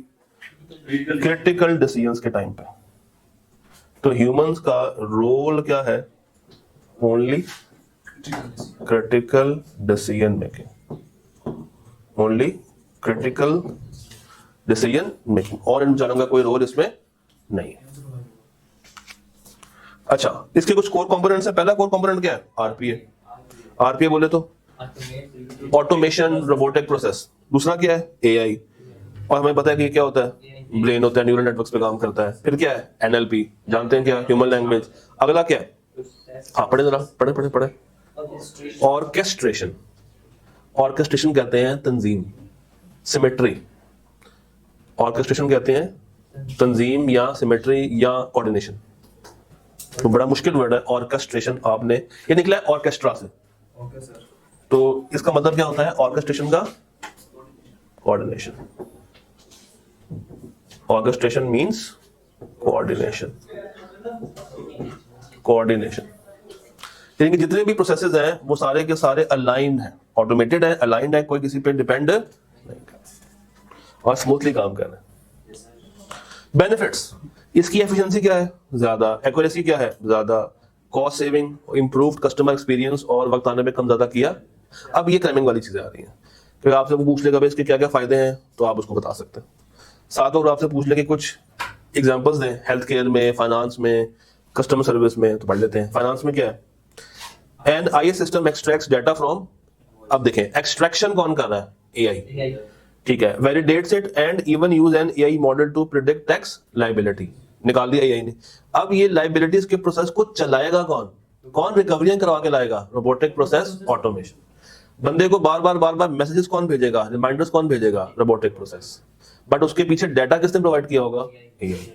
क्रिटिकल डिसीजंस के टाइम पे। तो ह्यूमंस का रोल क्या है? Only critical decision making. Only critical decision making. और इन जानूंगा कोई रोल इसमें नहीं है। अच्छा इसके कुछ कोर कंपोनेंट्स है। पहला कोर कंपोनेंट क्या है? आरपीए। आरपीए बोले तो ऑटोमेशन रोबोटिक प्रोसेस। दूसरा क्या है? एआई। और हमें पता है कि ये क्या होता है? ब्रेन होता है, न्यूरल नेटवर्क्स पे काम करता है। फिर क्या है? एनएलपी। जानते हैं क्या? Human language. अगला क्या है? हाँ पढ़े जरा, पढ़े। ऑर्केस्ट्रेशन। ऑर्केस्ट्रेशन कहते हैं तंजीम, सिमेट्री। ऑर्केस्ट्रेशन कहते हैं तंजीम या सिमेट्री या कोऑर्डिनेशन। तो बड़ा मुश्किल वर्ड है ऑर्केस्ट्रेशन। आपने ये निकला है ऑर्केस्ट्रा से। तो इसका मतलब क्या होता है ऑर्केस्ट्रेशन का? Coordination. Orchestration means coordination. Coordination यानी कि जितने भी प्रोसेसेस हैं वो सारे के सारे अलाइंड हैं, ऑटोमेटेड है, अलाइंड है, कोई किसी पे डिपेंड नहीं और स्मूथली काम कर रहे हैं। बेनिफिट्स, इसकी एफिशिएंसी क्या है? ज्यादा। एक्यूरेसी क्या है? ज्यादा। Cost saving, improved customer experience और वक्त आने में कम ज्यादा किया। अब ये क्लाइमिंग वाली चीजें आ रही हैं कि आपसे वो पूछ लेगा भाई इसके क्या क्या फायदे हैं, तो आप उसको बता सकते हैं। साथ और आपसे पूछ ले कि कुछ एग्जांपल्स दें, हेल्थ केयर में, फाइनेंस में, कस्टमर सर्विस में, तो पढ़ लेते हैं। फाइनेंस में क्या है? And I system extracts data from. अब देखें एक्सट्रैक्शन कौन कर रहा है? एआई। ठीक है। Validates it and even use an AI model to predict tax liability. निकाल दिया एआई ने। अब ये लायबिलिटीज के प्रोसेस को चलाएगा कौन? कौन रिकवरियां करवा के लाएगा? Robotic process automation. बंदे को बार बार मैसेजेस कौन भेजेगा? रिमाइंडर्स कौन भेजेगा? Robotic process. बट उसके पीछे डाटा किसने प्रोवाइड किया होगा? एआई।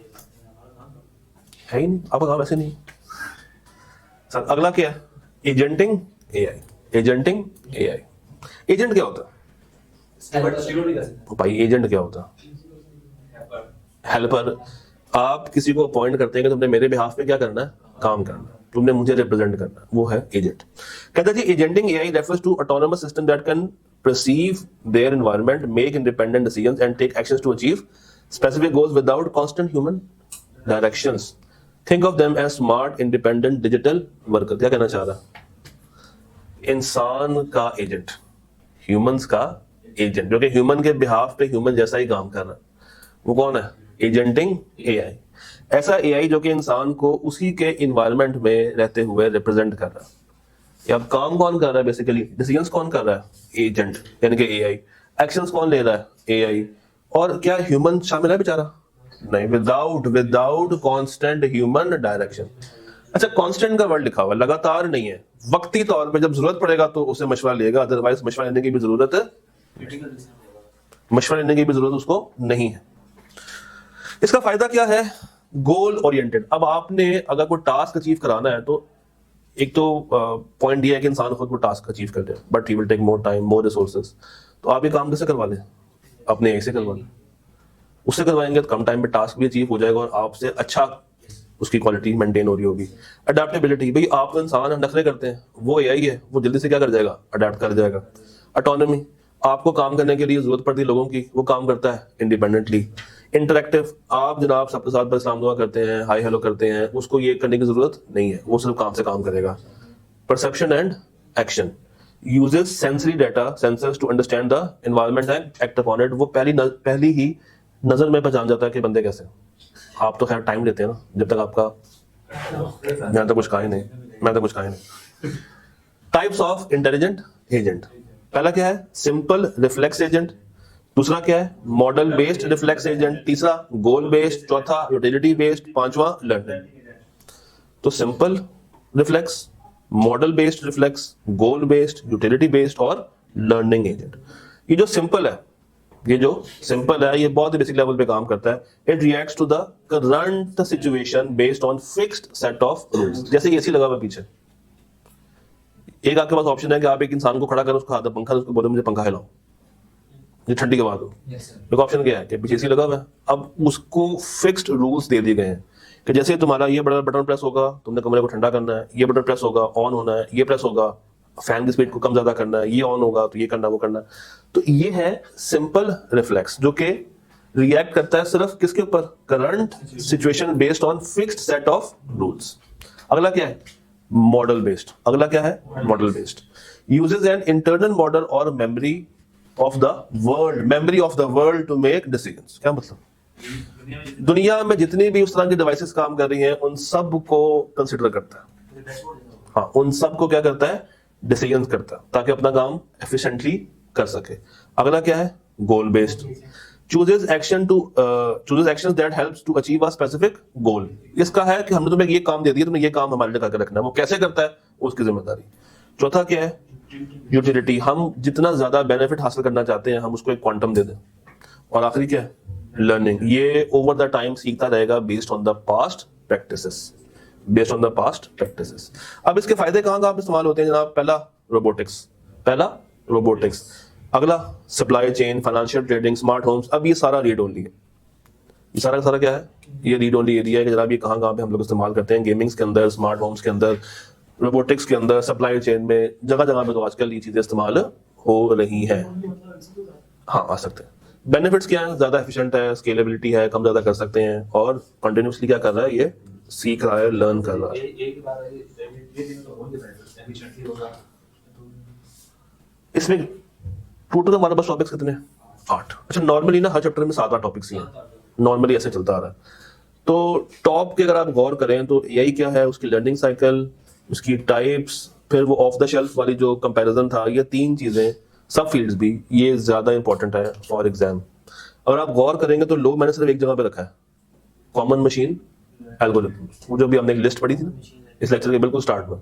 है ही नहीं। अब काम ऐसे नहीं। सर अगला क्या है? एजेंटिंग एआई। एजेंटिंग एआई। एजेंट क्या होता है भाई? एजेंट क्या होता है? हेल्पर। आप किसी को अपॉइंट करते हैं कि तुमने मेरे बिहाफ पे क्या करना है? काम करना है। तुमने मुझे रिप्रेजेंट करना है, वो है एजेंट। कहता है जी agentic AI refers to autonomous system that can perceive their environment, make independent decisions and take actions to achieve specific goals without constant human directions. Think of them as smart, independent digital worker. क्या कहना चाह रहा? इंसान का agent, humans का agent, जो कि human के बिहाफ पे ह्यूमन जैसा ही काम कर रहा है, वो कौन है? एजेंटिंग एआई। ऐसा एआई जो कि इंसान को उसी के इन्वायरमेंट में रहते हुए रिप्रेजेंट कर रहा है। अब काम कौन कर रहा है? बेसिकली डिसीजंस कौन कर रहा है? एजेंट यानी कि एआई। एक्शंस कौन ले रहा है? एआई। और क्या ह्यूमन शामिल है बेचारा? नहीं, विदाउट कांस्टेंट ह्यूमन डायरेक्शन। अच्छा, कांस्टेंट का वर्ड लिखा हुआ, लगातार नहीं है, वक्ती तौर पे जब जरूरत पड़ेगा तो उसे मशवरा लेगा, अदरवाइज मशवरा लेने की भी जरूरत उसको नहीं है। इसका फायदा क्या है? Goal oriented. अब आपने अगर कोई टास्क अचीव कराना है तो एक तो पॉइंट ये है कि इंसान खुद को टास्क अचीव कर दे, but he will take more time, more resources. तो आप ये काम कैसे करवा लें? अपने एआई से करवा लें। उससे करवाएंगे तो कम टाइम में टास्क भी अचीव हो जाएगा और आपसे अच्छा उसकी क्वालिटी मेंटेन हो रही होगी। अडेप्टेबिलिटी, भाई आप तो इंसान हम नखरे करते हैं, वो एआई है, वो जल्दी से क्या कर जाएगा? अडेप्ट कर जाएगा। ऑटोनॉमी, आपको काम करने के लिए जरूरत पड़ती है लोगों की, वो काम करता है इंडिपेंडेंटली। इंटरेक्टिव, आप जनाब सबके साथ बस सलाम दुआ करते हैं, हाय हेलो करते हैं, उसको ये करने की जरूरत नहीं है, वो सिर्फ काम से काम करेगा। Perception and action, uses sensory data sensors to understand the environment and act upon it. वो पहली ही नजर में पहचान जाता है कि बंदे कैसे। आप तो खैर टाइम लेते हैं ना, जब तक आपका मैं तो कुछ कहा ही नहीं। टाइप्स ऑफ इंटेलिजेंट एजेंट, पहला क्या है? Simple reflex agent. दूसरा क्या है? Model based reflex agent. तीसरा गोल बेस्ड। चौथा यूटिलिटी बेस्ड। पांचवा लर्निंग। तो simple reflex, model based reflex, गोल बेस्ड, यूटिलिटी बेस्ड और लर्निंग एजेंट। ये जो सिंपल है ये बहुत ही बेसिक लेवल पे काम करता है। It reacts to the current situation based on fixed set of rules. जैसे एसी लगा हुआ पीछे, एक आपके पास ऑप्शन है कि आप एक इंसान को खड़ा करो, उसका हाथ पंखा, उसको बोलो मुझे पंखा हिलाओ, ये ठंडी के बाद हो। एक ऑप्शन क्या है कि पीछे एसी लगा हुआ है। अब उसको फिक्स्ड रूल्स दे दिए गए हैं कि जैसे तुम्हारा ये बटन प्रेस होगा, तुमने कमरे को ठंडा करना है, ये बटन प्रेस होगा, ऑन होना है, ये प्रेस होगा, फैन की स्पीड को कम ज्यादा करना है, ये ऑन होगा तो ये करना, वो करना। तो ये है सिंपल रिफ्लेक्स, जो कि रिएक्ट करता है सिर्फ किसके ऊपर? Current situation based on fixed set of rules. अगला क्या है? Model based. Model based uses an internal model और memory of the world to make decisions. क्या मतलब? दुनिया में जितनी भी उस तरह की डिवाइसेस काम कर रही हैं, उन सब को कंसिडर करता है। हाँ, उन सब को क्या करता है? डिसीजंस करता है, ताकि अपना काम एफिशिएंटली कर सके। अगला क्या है? गोल based. chooses actions that helps to achieve a specific goal। इसका है कि हमने तुम्हें ये काम दे दिया, तुमने ये काम हमारे लिए करके रखना है, वो कैसे करता है उसकी जिम्मेदारी। चौथा क्या है? यूटिलिटी, हम जितना ज्यादा बेनिफिट हासिल करना चाहते हैं हम उसको एक क्वांटम दे दें। और आखिरी क्या है? लर्निंग, ये ओवर द टाइम सीखता रहेगा based on the past practices. अब इसके फायदे कहाँ इस्तेमाल होते हैं जनाब? पहला रोबोटिक्स, अगला supply chain, financial trading, smart homes. अब ये सारा रीड ओनली है, ये सारा क्या है? ये रीड ओनली एरिया है कि जनाब ये कहाँ पे हम लोग इस्तेमाल करते हैं। गेमिंग्स के अंदर, स्मार्ट होम्स के अंदर, रोबोटिक्स के अंदर, सप्लाई चेन में, जगह पे तो आजकल ये चीजें इस्तेमाल हो रही हैं। हाँ, आ सकते हैं। बेनिफिट्स क्या है? ज्यादा एफिशिएंट है, स्केलेबिलिटी है, कम ज्यादा कर सकते हैं, और कंटिन्यूसली क्या कर रहा है? ये सीख रहा है, लर्न कर रहा है। इसमें टोटल हमारे पास टॉपिक्स कितने? 8। अच्छा, नॉर्मली ना हर चैप्टर में 7-8 टॉपिक्स ही हैं, नॉर्मली ऐसे चलता आ रहा है। तो टॉप के अगर आप गौर करें तो यही क्या है? उसकी लर्निंग साइकिल, उसकी टाइप्स, फिर वो ऑफ द शेल्फ वाली जो कंपैरिजन था, ये 3 चीजें, सब फील्ड्स भी, ये ज्यादा इंपॉर्टेंट है फॉर एग्जाम। अगर आप गौर करेंगे तो लोग मैंने सिर्फ एक जगह पे रखा है, कॉमन मशीन एल्गोरिथम, वो जो भी हमने लिस्ट पढ़ी थी ना इस लेक्चर के बिल्कुल स्टार्ट में,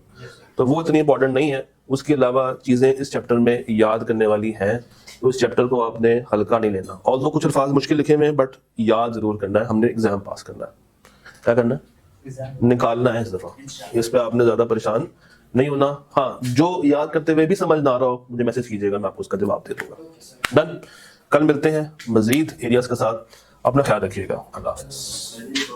तो वो इतनी इंपॉर्टेंट नहीं है। उसके अलावा चीजें इस चैप्टर में याद करने वाली हैं, तो इस चैप्टर को आपने हल्का नहीं लेना। ऑल्दो कुछ अल्फाज मुश्किल लिखे हुए हैं, बट याद जरूर करना है, हमने एग्जाम पास करना है। क्या करना है? निकालना है इस दफा, इस पे आपने ज्यादा परेशान नहीं होना। हाँ, जो याद करते हुए भी समझ ना आ रहा हो मुझे मैसेज कीजिएगा, मैं आपको उसका जवाब दे दूंगा। डन। कल मिलते हैं मजीद एरियाज के साथ, अपना ख्याल रखिएगा। अल्लाह हाफिज़।